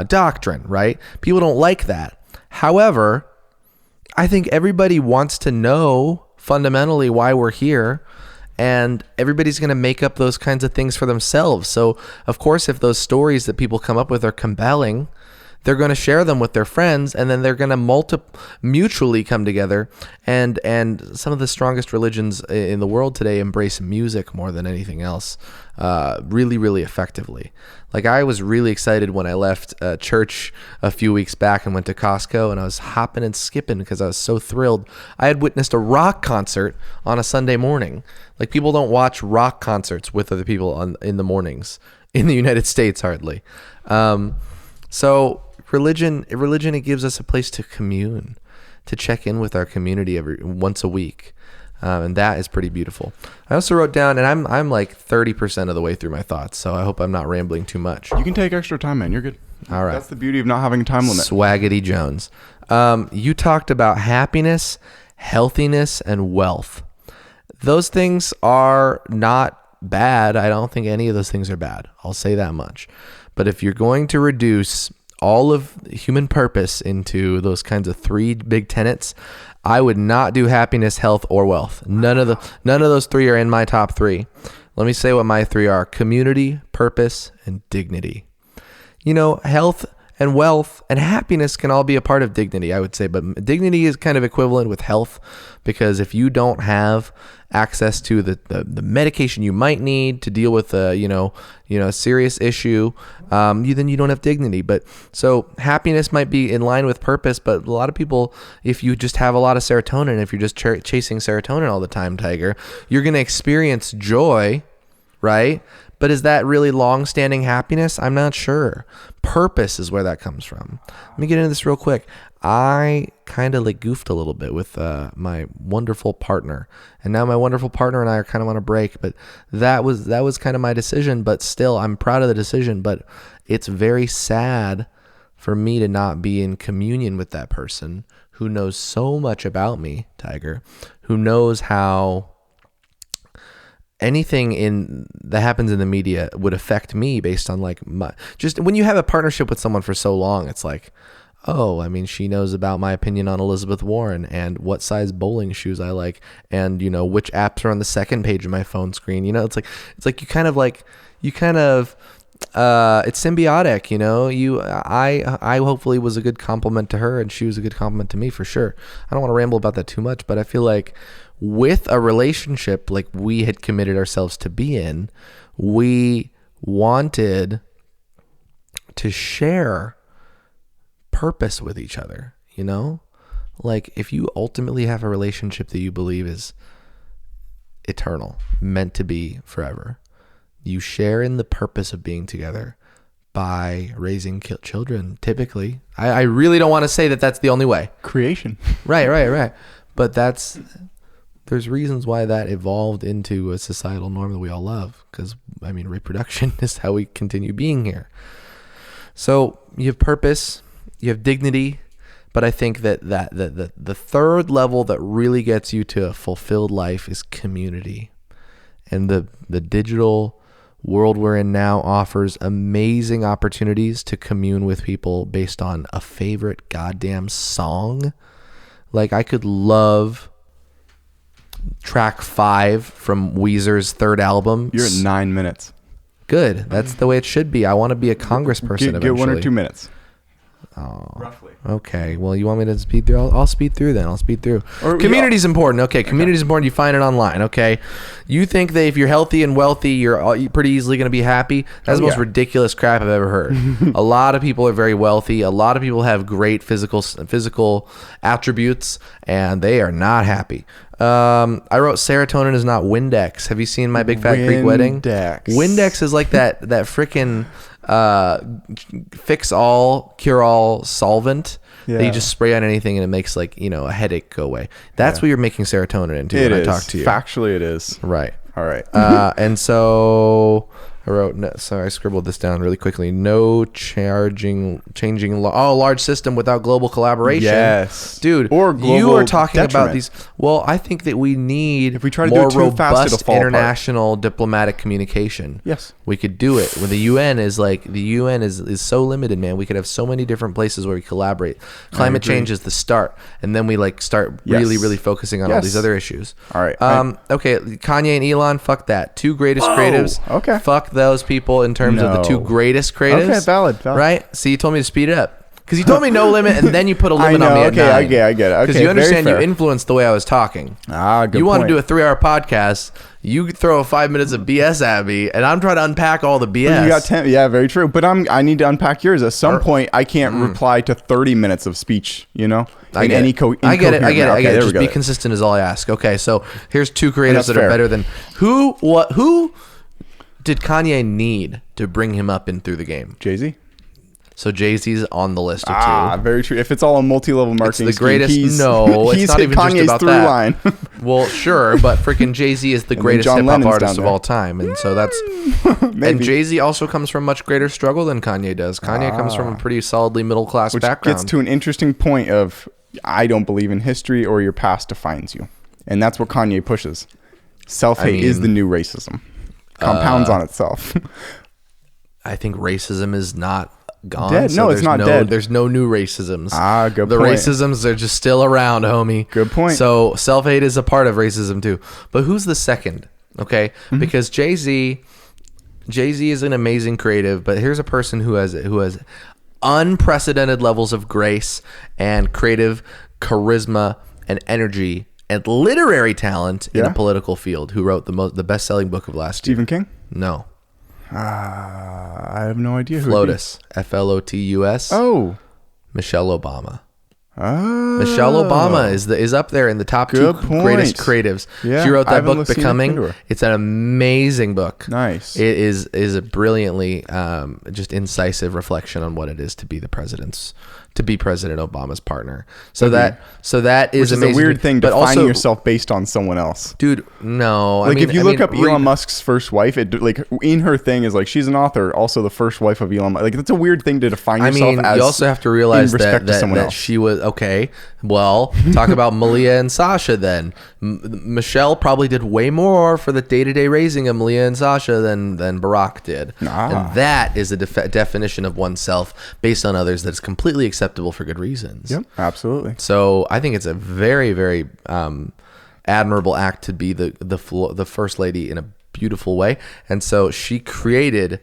doctrine, right? People don't like that. However, I think everybody wants to know fundamentally why we're here, and everybody's going to make up those kinds of things for themselves. So, of course, if those stories that people come up with are compelling, they're going to share them with their friends, and then they're going to mutually come together. And some of the strongest religions in the world today embrace music more than anything else, really, really effectively. Like, I was really excited when I left church a few weeks back and went to Costco, and I was hopping and skipping because I was so thrilled. I had witnessed a rock concert on a Sunday morning. Like, people don't watch rock concerts with other people in the mornings in the United States, hardly. So religion, it gives us a place to commune, to check in with our community once a week. And that is pretty beautiful. I also wrote down, and I'm like 30% of the way through my thoughts, so I hope I'm not rambling too much. You can take extra time, man. You're good. All right. That's the beauty of not having a time limit. Swaggity Jones. You talked about happiness, healthiness, and wealth. Those things are not bad. I don't think any of those things are bad. I'll say that much. But if you're going to reduce all of human purpose into those kinds of 3 big tenets, I would not do happiness, health, or wealth. None of those 3 are in my top 3. Let me say what my 3 are: community, purpose, and dignity. Health and wealth and happiness can all be a part of dignity, I would say, but dignity is kind of equivalent with health, because if you don't have access to the medication you might need to deal with a serious issue, then you don't have dignity. But so happiness might be in line with purpose, but a lot of people, if you just have a lot of serotonin, if you're just chasing serotonin all the time, Tyger, you're going to experience joy, right? But is that really long-standing happiness? I'm not sure. Purpose is where that comes from. Let me get into this real quick. I kind of goofed a little bit with my wonderful partner, and now my wonderful partner and I are kind of on a break. But that was kind of my decision. But still, I'm proud of the decision. But it's very sad for me to not be in communion with that person who knows so much about me, Tyger, who knows how anything that happens in the media would affect me based on just when you have a partnership with someone for so long, it's like, oh, I mean, she knows about my opinion on Elizabeth Warren and what size bowling shoes I like, and which apps are on the second page of my phone screen. It's like you kind of it's symbiotic. I hopefully was a good compliment to her, and she was a good compliment to me, for sure. I don't want to ramble about that too much, but I feel like with a relationship like we had committed ourselves to be in, we wanted to share purpose with each other, Like, if you ultimately have a relationship that you believe is eternal, meant to be forever, you share in the purpose of being together by raising children, typically. I really don't want to say that that's the only way. Creation. Right. But there's reasons why that evolved into a societal norm that we all love, because, reproduction is how we continue being here. So you have purpose, you have dignity, but I think that the third level that really gets you to a fulfilled life is community. And the digital world we're in now offers amazing opportunities to commune with people based on a favorite goddamn song. Like, I could love track 5 from Weezer's 3rd album. You're at 9 minutes. Good. That's the way it should be. I want to be a congressperson eventually. Get 1 or 2 minutes. Roughly. Okay. Well, you want me to speed through? I'll speed through then. Community's important. Okay. Community's important. You find it online. Okay. You think that if you're healthy and wealthy, you're pretty easily going to be happy? That's the most ridiculous crap I've ever heard. A lot of people are very wealthy. A lot of people have great physical attributes, and they are not happy. I wrote serotonin is not Windex. Have you seen My Big Fat Greek Wedding? Windex is like that freaking fix all, cure all solvent that you just spray on anything and it makes a headache go away. That's what you're making serotonin into when I talk to you. Factually, it is. Right. All right. And so I wrote, I scribbled this down really quickly. No changing large system without global collaboration. Yes. Dude, or global you are talking detriment. About these. Well, I think that we need if we try to more do it too fast, it'll robust fall international diplomatic communication. Yes. We could do it. When the UN is so limited, man. We could have so many different places where we collaborate. Climate change is the start. And then we start really, really focusing on all these other issues. All right. Okay. Kanye and Elon, fuck that. Two greatest creatives. Okay. Fuck those people in terms of the two greatest creatives. Okay, valid. Right? So you told me to speed it up. Because you told me no limit, and then you put a limit on me at 9. I get it. Because you understand you influenced the way I was talking. Good You want to point. do a 3-hour podcast, you throw 5 minutes of BS at me, and I'm trying to unpack all the BS. You got 10. Yeah, very true. But I need to unpack yours. At some point, I can't reply to 30 minutes of speech, I get it. Just be consistent is all I ask. Okay, so here's two creatives that are better than... Who did Kanye need to bring him up and through the game? Jay-Z. So Jay-Z's on the list of two. Very true. If it's all a multi-level marketing it's the greatest. scheme, it's not even Kanye's just about through that. Line. Well, sure, but freaking Jay-Z is the greatest hip-hop artist of all time, and so that's. And Jay-Z also comes from much greater struggle than Kanye does. Kanye comes from a pretty solidly middle-class background. Which gets to an interesting point of, I don't believe in history or your past defines you, and that's what Kanye pushes. Self-hate is the new racism. Compounds on itself. I think racism is not gone. Dead. So no, it's not dead. There's no new racisms. Good the point. Racisms are just still around, homie. Good point. So self-hate is a part of racism too. But who's the second? Okay, because Jay-Z is an amazing creative, but here's a person who has unprecedented levels of grace and creative charisma and energy and literary talent in a political field. Who wrote the best-selling book of last year? Stephen King? No. I have no idea. FLOTUS. FLOTUS. Oh. Michelle Obama. Michelle Obama is up there in the top two greatest creatives. Yeah, she wrote that book, Becoming. It's an amazing book. Nice. It is a brilliantly just incisive reflection on what it is to be President Obama's partner. So that is amazing. Which is a weird thing, defining yourself based on someone else. Dude, no. If you look up Elon Musk's first wife, in her thing is she's an author, also the first wife of Elon Musk. That's a weird thing to define yourself as. You also have to realize that she was okay. Well, talk about Malia and Sasha then. Michelle probably did way more for the day-to-day raising of Malia and Sasha than Barack did. And that is a definition of oneself based on others that is completely acceptable for good reasons. Yep, absolutely. So I think it's a very, very admirable act to be the first lady in a beautiful way. And so she created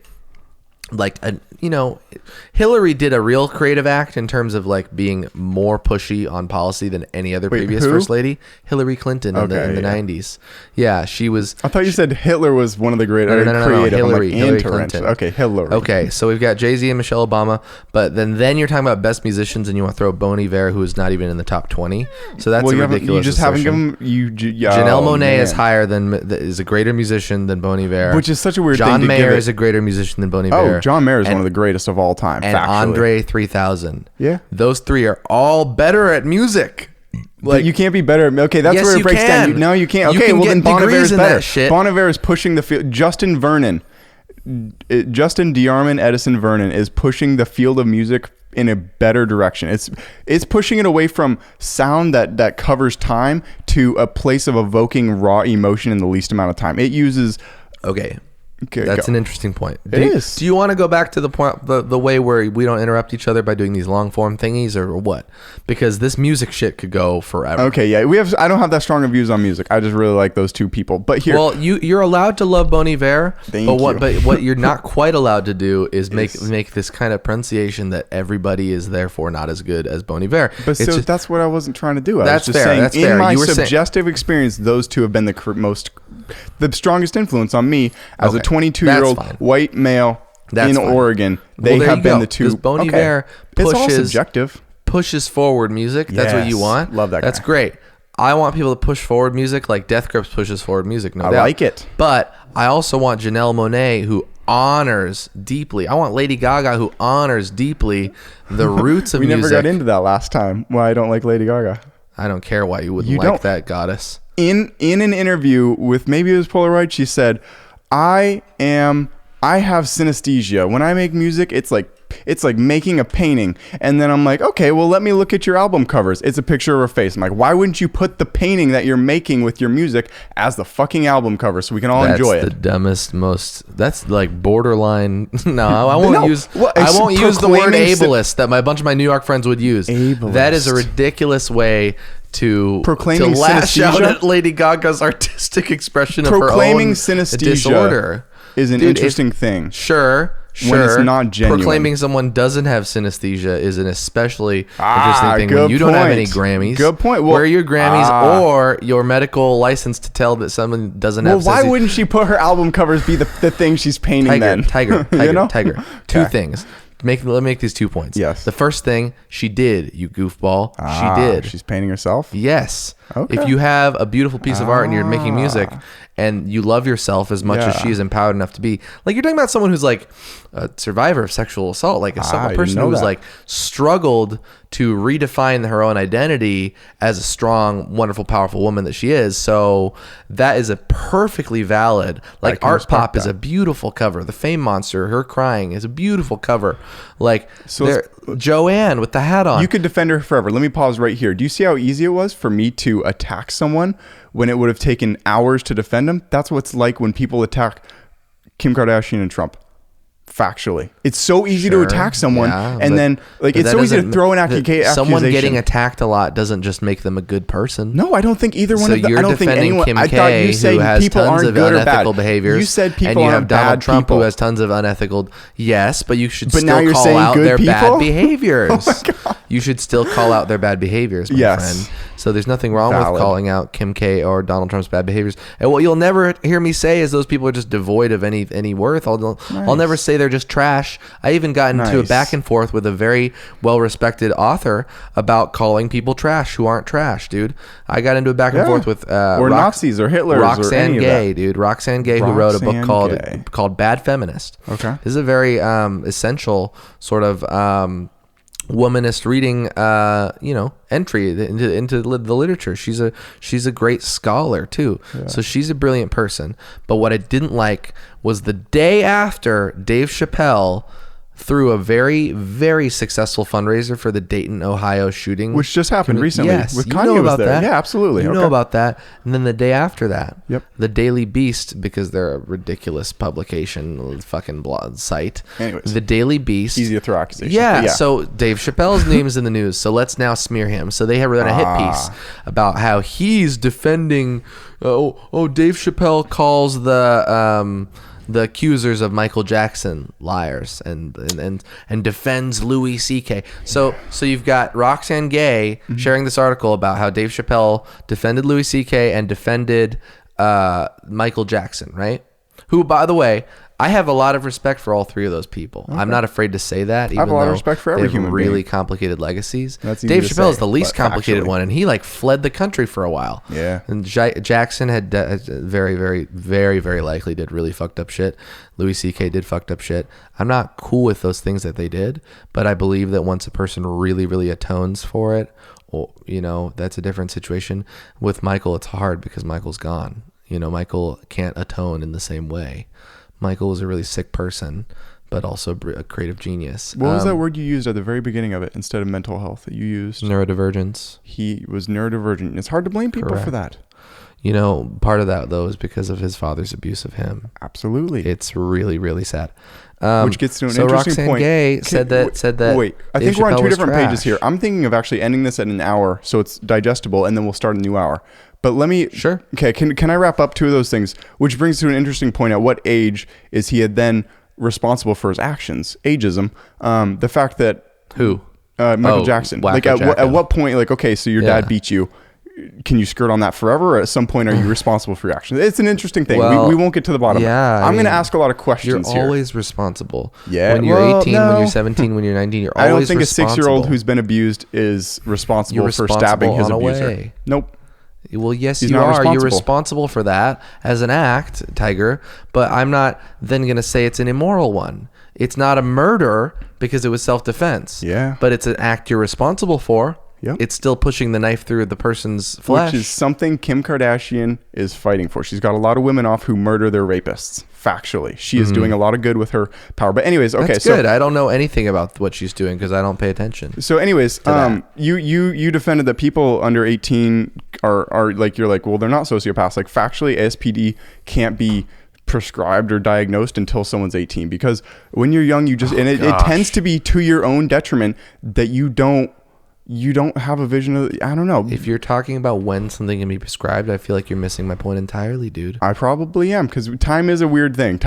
Hillary did a real creative act in terms of being more pushy on policy than any other previous first lady. Hillary Clinton in the 90s. Yeah, she was. I thought you said Hitler was one of the great creative. Hillary Clinton. Okay, Hillary. Okay, so we've got Jay-Z and Michelle Obama, but then you're talking about best musicians and you want to throw Bon Iver, who is not even in the top 20. So that's a ridiculous. You just haven't given Janelle Monáe is higher is a greater musician than Bon Iver. Which is such a weird thing. John Mayer is a greater musician than Bon Iver. Oh, John Mayer is one of the greatest of all time. And factually. Andre 3000. Yeah. Those three are all better at music. You can't be better. Okay, that's where it breaks down. No, you can't. Okay, well then Bon Iver is better. Bon Iver is pushing the field. Justin DeArmond Edison Vernon is pushing the field of music in a better direction. It's pushing it away from sound that covers time to a place of evoking raw emotion in the least amount of time. It uses Okay, that's an interesting point. It is. Do you want to go back to the point, the way where we don't interrupt each other by doing these long form thingies, or what? Because this music shit could go forever. Okay, yeah, I don't have that strong of views on music. I just really like those two people. But here, well, you're allowed to love Bon Iver, but what you're not quite allowed to do is make this kind of pronunciation that everybody is therefore not as good as Bon Iver. But so that's what I wasn't trying to do. I was just saying, in my subjective experience, those two have been the strongest influence on me as a 22-year-old white male in Oregon. They have been the two. Bon Iver it's all subjective. Pushes forward music. That's what you want. Love that guy. That's great. I want people to push forward music like Death Grips pushes forward music. No doubt. I like it. But I also want Janelle Monáe, who honors deeply. I want Lady Gaga, who honors deeply the roots of music. We never got into that last time. Why I don't like Lady Gaga. I don't care why you wouldn't like that goddess. In an interview with, maybe it was Polaroid, she said, I have synesthesia. When I make music, it's like making a painting. And then I'm like, okay, well, let me look at your album covers. It's a picture of her face. I'm like, why wouldn't you put the painting that you're making with your music as the fucking album cover so we can all enjoy it? That's the dumbest, that's like borderline. No, I won't use the word ableist that a bunch of my New York friends would use. Ableist. That is a ridiculous way to lash out at Lady Gaga's artistic expression of her own proclaiming synesthesia disorder is an interesting thing. Sure. When it's not genuine. Proclaiming someone doesn't have synesthesia is an especially interesting thing when you don't have any Grammys. Good point. Well, where are your Grammys or your medical license to tell that someone doesn't have synesthesia? Well, why wouldn't she put her album covers be the thing she's painting then? Tiger. Two things. Let me make these 2 points. Yes. The first thing, she did, you goofball. She did. She's painting herself? Yes. Okay. If you have a beautiful piece of art and you're making music and you love yourself as much as she is empowered enough to be, like you're talking about someone who's like a survivor of sexual assault, like a person who's like struggled to redefine her own identity as a strong, wonderful, powerful woman that she is. So that is a perfectly valid, like Art Pop is a beautiful cover. The Fame Monster, her crying is a beautiful cover. Like Joanne with the hat on. You could defend her forever. Let me pause right here. Do you see how easy it was for me to attack someone when it would have taken hours to defend them? That's what it's like when people attack Kim Kardashian and Trump. Factually, it's so easy to attack someone, then it's so easy to throw an accusation. Someone getting attacked a lot doesn't just make them a good person. No, I don't think either one of them. I don't think anyone. Kim I thought you said people aren't good or bad. Behaviors. You said people and you have Donald Trump people. who has tons of unethical. Yes, but you should still call out their bad behaviors. You should still call out their bad behaviors, my friend. So there's nothing wrong with calling out Kim K or Donald Trump's bad behaviors. And what you'll never hear me say is those people are just devoid of any worth. I'll never say they're just trash. I even got into a back and forth with a very well-respected author about calling people trash who aren't trash, dude. I got into a back and forth with or Nazis or Hitlers Roxane or any Gay, of that. dude. Roxane Gay, who wrote a book called Bad Feminist. Okay, this is a very essential sort of womanist reading entry into the literature. She's a great scholar too. So she's a brilliant person. But what I didn't like was the day after Dave Chappelle threw a very, very successful fundraiser for the Dayton, Ohio shooting, which just happened recently. Yes, with Kanye was there. That. Yeah, absolutely. You know about that. And then the day after that, the Daily Beast, because they're a ridiculous publication, fucking blog site. Anyways, the Daily Beast, easy to throw accusations. Yeah. So Dave Chappelle's name is in the news. So let's now smear him. So they have written a hit piece about how he's defending. Dave Chappelle calls the accusers of Michael Jackson liars and defends Louis C.K. So you've got Roxane Gay sharing this article about how Dave Chappelle defended Louis C.K. and defended Michael Jackson, right? Who, by the way, I have a lot of respect for all three of those people. Okay. I'm not afraid to say that. Even I have a lot of respect for every human being. Really complicated legacies. Dave Chappelle is the least complicated one, and he fled the country for a while. Yeah. And Jackson had very, very, very, very likely did really fucked up shit. Louis C.K. did fucked up shit. I'm not cool with those things that they did, but I believe that once a person really, really atones for it, that's a different situation. With Michael, it's hard because Michael's gone. Michael can't atone in the same way. Michael was a really sick person, but also a creative genius. What was that word you used at the very beginning of it instead of mental health that you used? Neurodivergence. He was neurodivergent. It's hard to blame people for that. You know, part of that though is because of his father's abuse of him. Absolutely. It's really, really sad. Which gets to an interesting Roxanne point. Gay said that. Wait, I think we're on 2 different pages here. I'm thinking of actually ending this at an hour so it's digestible, and then we'll start a new hour. But let me... Sure. Okay, can I wrap up 2 of those things? Which brings to an interesting point. At what age is he then responsible for his actions? Ageism. The fact that... Who? Michael Jackson. Like at what point, like, okay, so your dad beat you. Can you skirt on that forever, or at some point are you responsible for your actions? It's an interesting thing. Well, we won't get to the bottom. Yeah, I'm going to ask a lot of questions here. You're always responsible. Yeah. When you're 18, when you're 17, when you're 19, you're always responsible. I don't think a 6-year-old who's been abused is responsible for stabbing his abuser. Nope. Well, yes, you are. You're responsible for that as an act, Tyger, but I'm not then going to say it's an immoral one. It's not a murder because it was self-defense. Yeah. But it's an act you're responsible for. Yep. It's still pushing the knife through the person's flesh. Which is something Kim Kardashian is fighting for. She's got a lot of women off who murder their rapists. Factually. She is doing a lot of good with her power. But anyways, okay. That's good. I don't know anything about what she's doing because I don't pay attention. So anyways, you defended that people under 18 are like, you're like, well, they're not sociopaths. Like factually, ASPD can't be prescribed or diagnosed until someone's 18. Because when you're young, you just... it tends to be to your own detriment that you don't have a vision of, I don't know. If you're talking about when something can be prescribed, I feel like you're missing my point entirely, dude. I probably am, because time is a weird thing.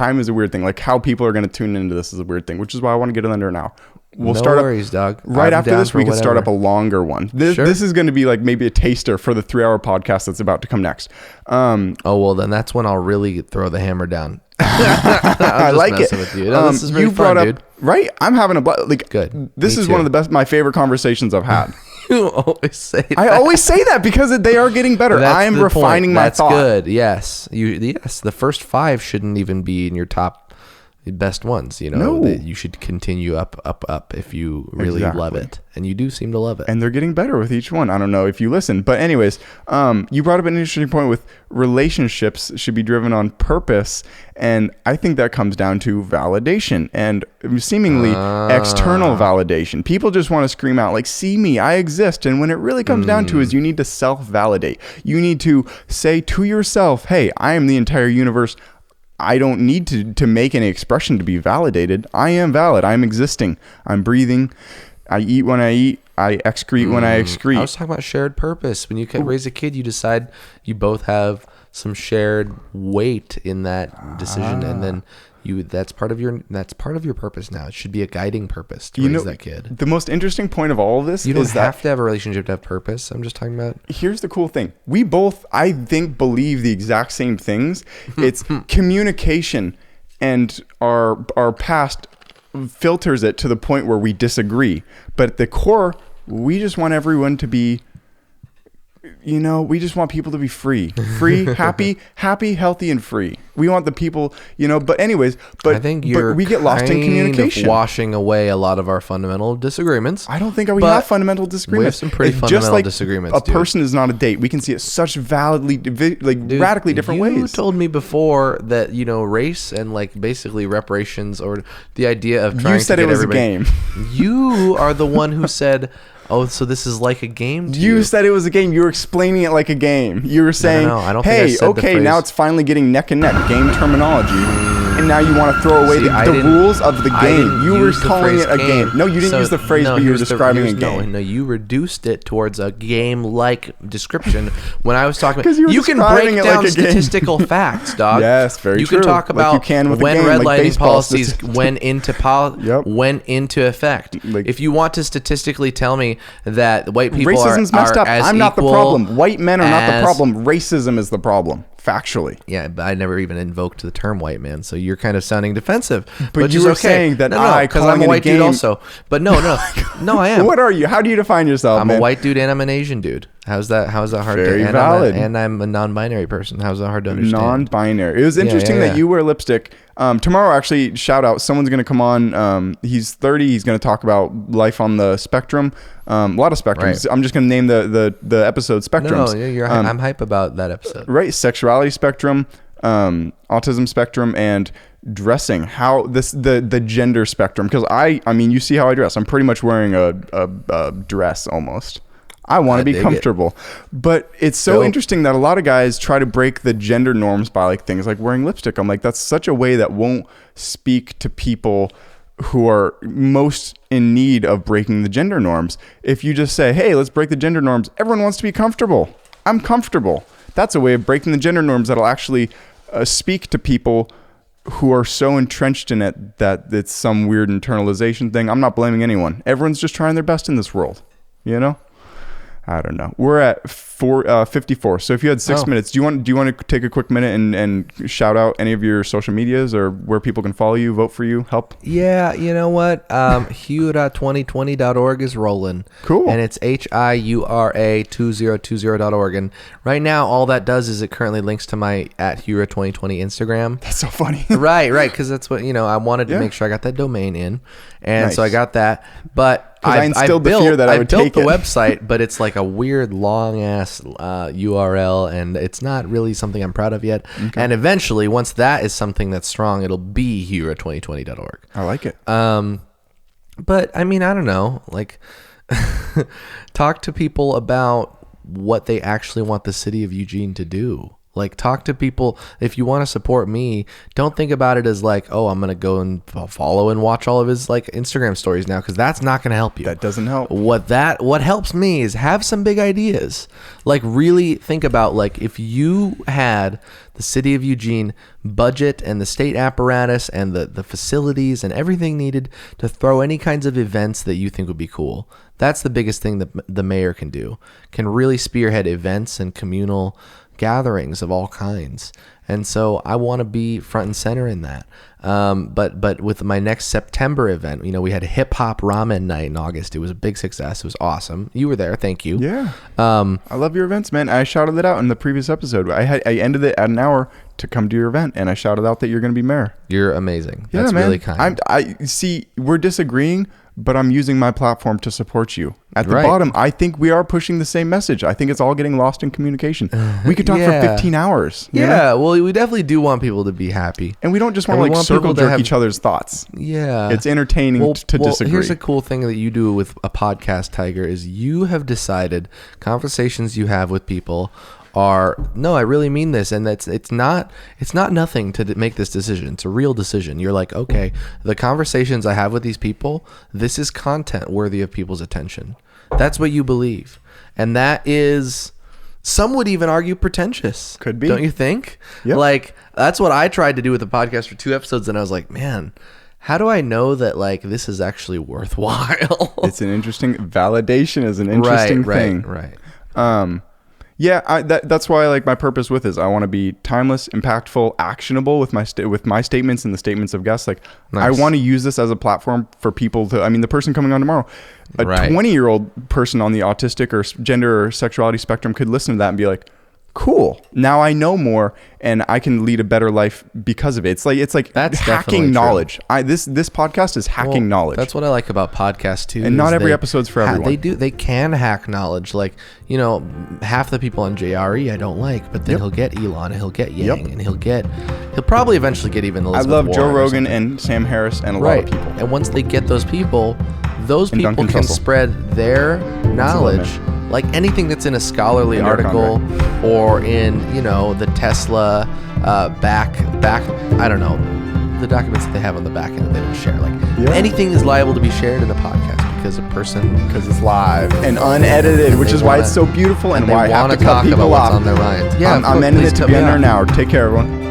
Like how people are going to tune into this is a weird thing, which is why I want to get it under now. We'll start worries, dog. Right after this, we can start up a longer one. This is going to be like maybe a taster for the 3-hour podcast that's about to come next. Well, then that's when I'll really throw the hammer down. I like it. With you. No, this is really fun, dude. Right? I'm having a like. Good. This is one of the best, my favorite conversations I've had. You always say that. I always say that because they are getting better. I am refining my thought. That's good. Yes. Yes. The first 5 shouldn't even be in your top best ones. You know, that you should continue up if you really love it, and you do seem to love it. And they're getting better with each one. I don't know if you listen, but anyways, you brought up an interesting point with relationships should be driven on purpose, and I think that comes down to validation and seemingly external validation. People just want to scream out like, "See me, I exist," and when it really comes down to is you need to self-validate. You need to say to yourself, "Hey, I am the entire universe. I don't need to make any expression to be validated. I am valid. I'm existing. I'm breathing. I eat when I eat. I excrete when I excrete." I was talking about shared purpose. When you raise a kid, you decide you both have some shared weight in that decision, and then that's part of your purpose now. It should be a guiding purpose to raise that kid. The most interesting point of all of this is that you don't have to have a relationship to have purpose. I'm just talking about... Here's the cool thing. We both, I think, believe the exact same things. It's communication, and our past filters it to the point where we disagree. But at the core, we just want everyone to be... we just want people to be free, happy, healthy, and free. We want the people, but anyways, I think we get lost in communication. Washing away a lot of our fundamental disagreements. I don't think we have fundamental disagreements. We have some pretty fundamental disagreements. A person is not a date. We can see it such radically different ways. You told me before that, race and basically reparations or the idea of trying to get everybody. You said it was a game. You are the one who said... Oh, so this is like a game to you? You said it was a game. You were explaining it like a game. You were saying, I don't think I said the phrase. Now it's finally getting neck and neck, game terminology. And now you want to throw away the rules of the game. You were calling it a game. No, you didn't use the phrase, but you were describing a game. No, you reduced it towards a game-like description when I was talking about... You can break down statistical facts, dog. Yes, very true. You can talk about when red lighting policies went into effect. If you want to statistically tell me that white people racism's messed up. I'm not the problem. White men are not the problem. Racism is the problem. Factually. Yeah, but I never even invoked the term white man, so you're kind of sounding defensive. But you were saying that because I'm a white dude also. But no, I am. What are you? How do you define yourself, I'm a white dude and I'm an Asian dude. How's that hard Very to... valid. And I'm a non-binary person. How's that hard to understand? Non-binary. It was interesting that you wear lipstick. Tomorrow, actually, shout out, someone's going to come on. He's 30. He's going to talk about life on the spectrum. A lot of spectrums. Right. I'm just going to name the episode spectrums. No, I'm hype about that episode. Right. Sexuality spectrum, autism spectrum, and dressing. How the gender spectrum. Because I mean, you see how I dress. I'm pretty much wearing a dress almost. I want to be comfortable. But it's so interesting that a lot of guys try to break the gender norms by like things like wearing lipstick. I'm like, that's such a way that won't speak to people who are most in need of breaking the gender norms. If you just say, hey, let's break the gender norms, everyone wants to be comfortable. I'm comfortable. That's a way of breaking the gender norms that'll actually speak to people who are so entrenched in it that it's some weird internalization thing. I'm not blaming anyone. Everyone's just trying their best in this world, you know? I don't know. We're at 54. So if you had 6 minutes, do you want to take a quick minute and shout out any of your social medias or where people can follow you, vote for you, help? Yeah, you know what? HIURA2020.org is rolling. Cool. And it's HIURA2020.org. And right now, all that does is it currently links to my @HIURA2020 Instagram. That's so funny. Right. Because that's what, I wanted to make sure I got that domain in. And so I got that. But I instilled the fear that I would take it. I built the website, but it's like a weird long ass URL, and it's not really something I'm proud of yet. Okay. And eventually, once that is something that's strong, it'll be HIURA2020.org. I like it. But I mean, I don't know. Like, talk to people about what they actually want the city of Eugene to do. Like, talk to people. If you want to support me, don't think about it as like, oh, I'm going to go and follow and watch all of his like Instagram stories now, because that's not going to help you. That doesn't help. What helps me is have some big ideas. Like, really think about, like, if you had the city of Eugene budget and the state apparatus and the facilities and everything needed to throw any kinds of events that you think would be cool. That's the biggest thing that the mayor can do. Can really spearhead events and communal gatherings of all kinds. And so I want to be front and center in that. But with my next September event, we had a hip hop ramen night in August. It was a big success. It was awesome. You were there. Thank you. Yeah. I love your events, man. I shouted it out in the previous episode. I ended it at an hour to come to your event, and I shouted out that you're going to be mayor. You're amazing. That's really kind. I see, we're disagreeing, but I'm using my platform to support you. At the bottom, I think we are pushing the same message. I think it's all getting lost in communication. We could talk for 15 hours. Yeah, well, we definitely do want people to be happy. And we don't just want to like circle jerk each other's thoughts. Yeah. It's entertaining to disagree. Here's a cool thing that you do with a podcast, Tyger, is you have decided conversations you have with people no, I really mean this, and it's not nothing to make this decision. It's a real decision. You're like, okay, the conversations I have with these people, this is content worthy of people's attention. That's what you believe, and that is, some would even argue, pretentious. Could be, don't you think? Yep. Like, that's what I tried to do with the podcast for 2 episodes, and I was like, man, how do I know that like this is actually worthwhile? It's an interesting validation. Is an interesting thing. Right. Yeah, that's why like my purpose with is I want to be timeless, impactful, actionable with my statements and the statements of guests. Like, nice. I want to use this as a platform for people to. I mean, the person coming on tomorrow, a 20-year-old person on the autistic or gender or sexuality spectrum could listen to that and be like, cool. Now I know more, and I can lead a better life because of it. It's like that's hacking knowledge. This podcast is hacking knowledge. That's what I like about podcasts too. And not every episode's for everyone. They can hack knowledge. Like, half the people on JRE I don't like, but then he'll get Elon, and he'll get Yang, and he'll probably eventually get even Elizabeth I love Warren Joe Rogan and Sam Harris and a lot of people. And once they get those people can spread their knowledge. Like anything that's in a scholarly article or in, the Tesla back, I don't know, the documents that they have on the back end that they don't share. Like anything is liable to be shared in a podcast because it's live and unedited, which is why it's so beautiful and why I have to cut people off. What's on their minds. Yeah, I'm ending it to be on there now. Take care, everyone.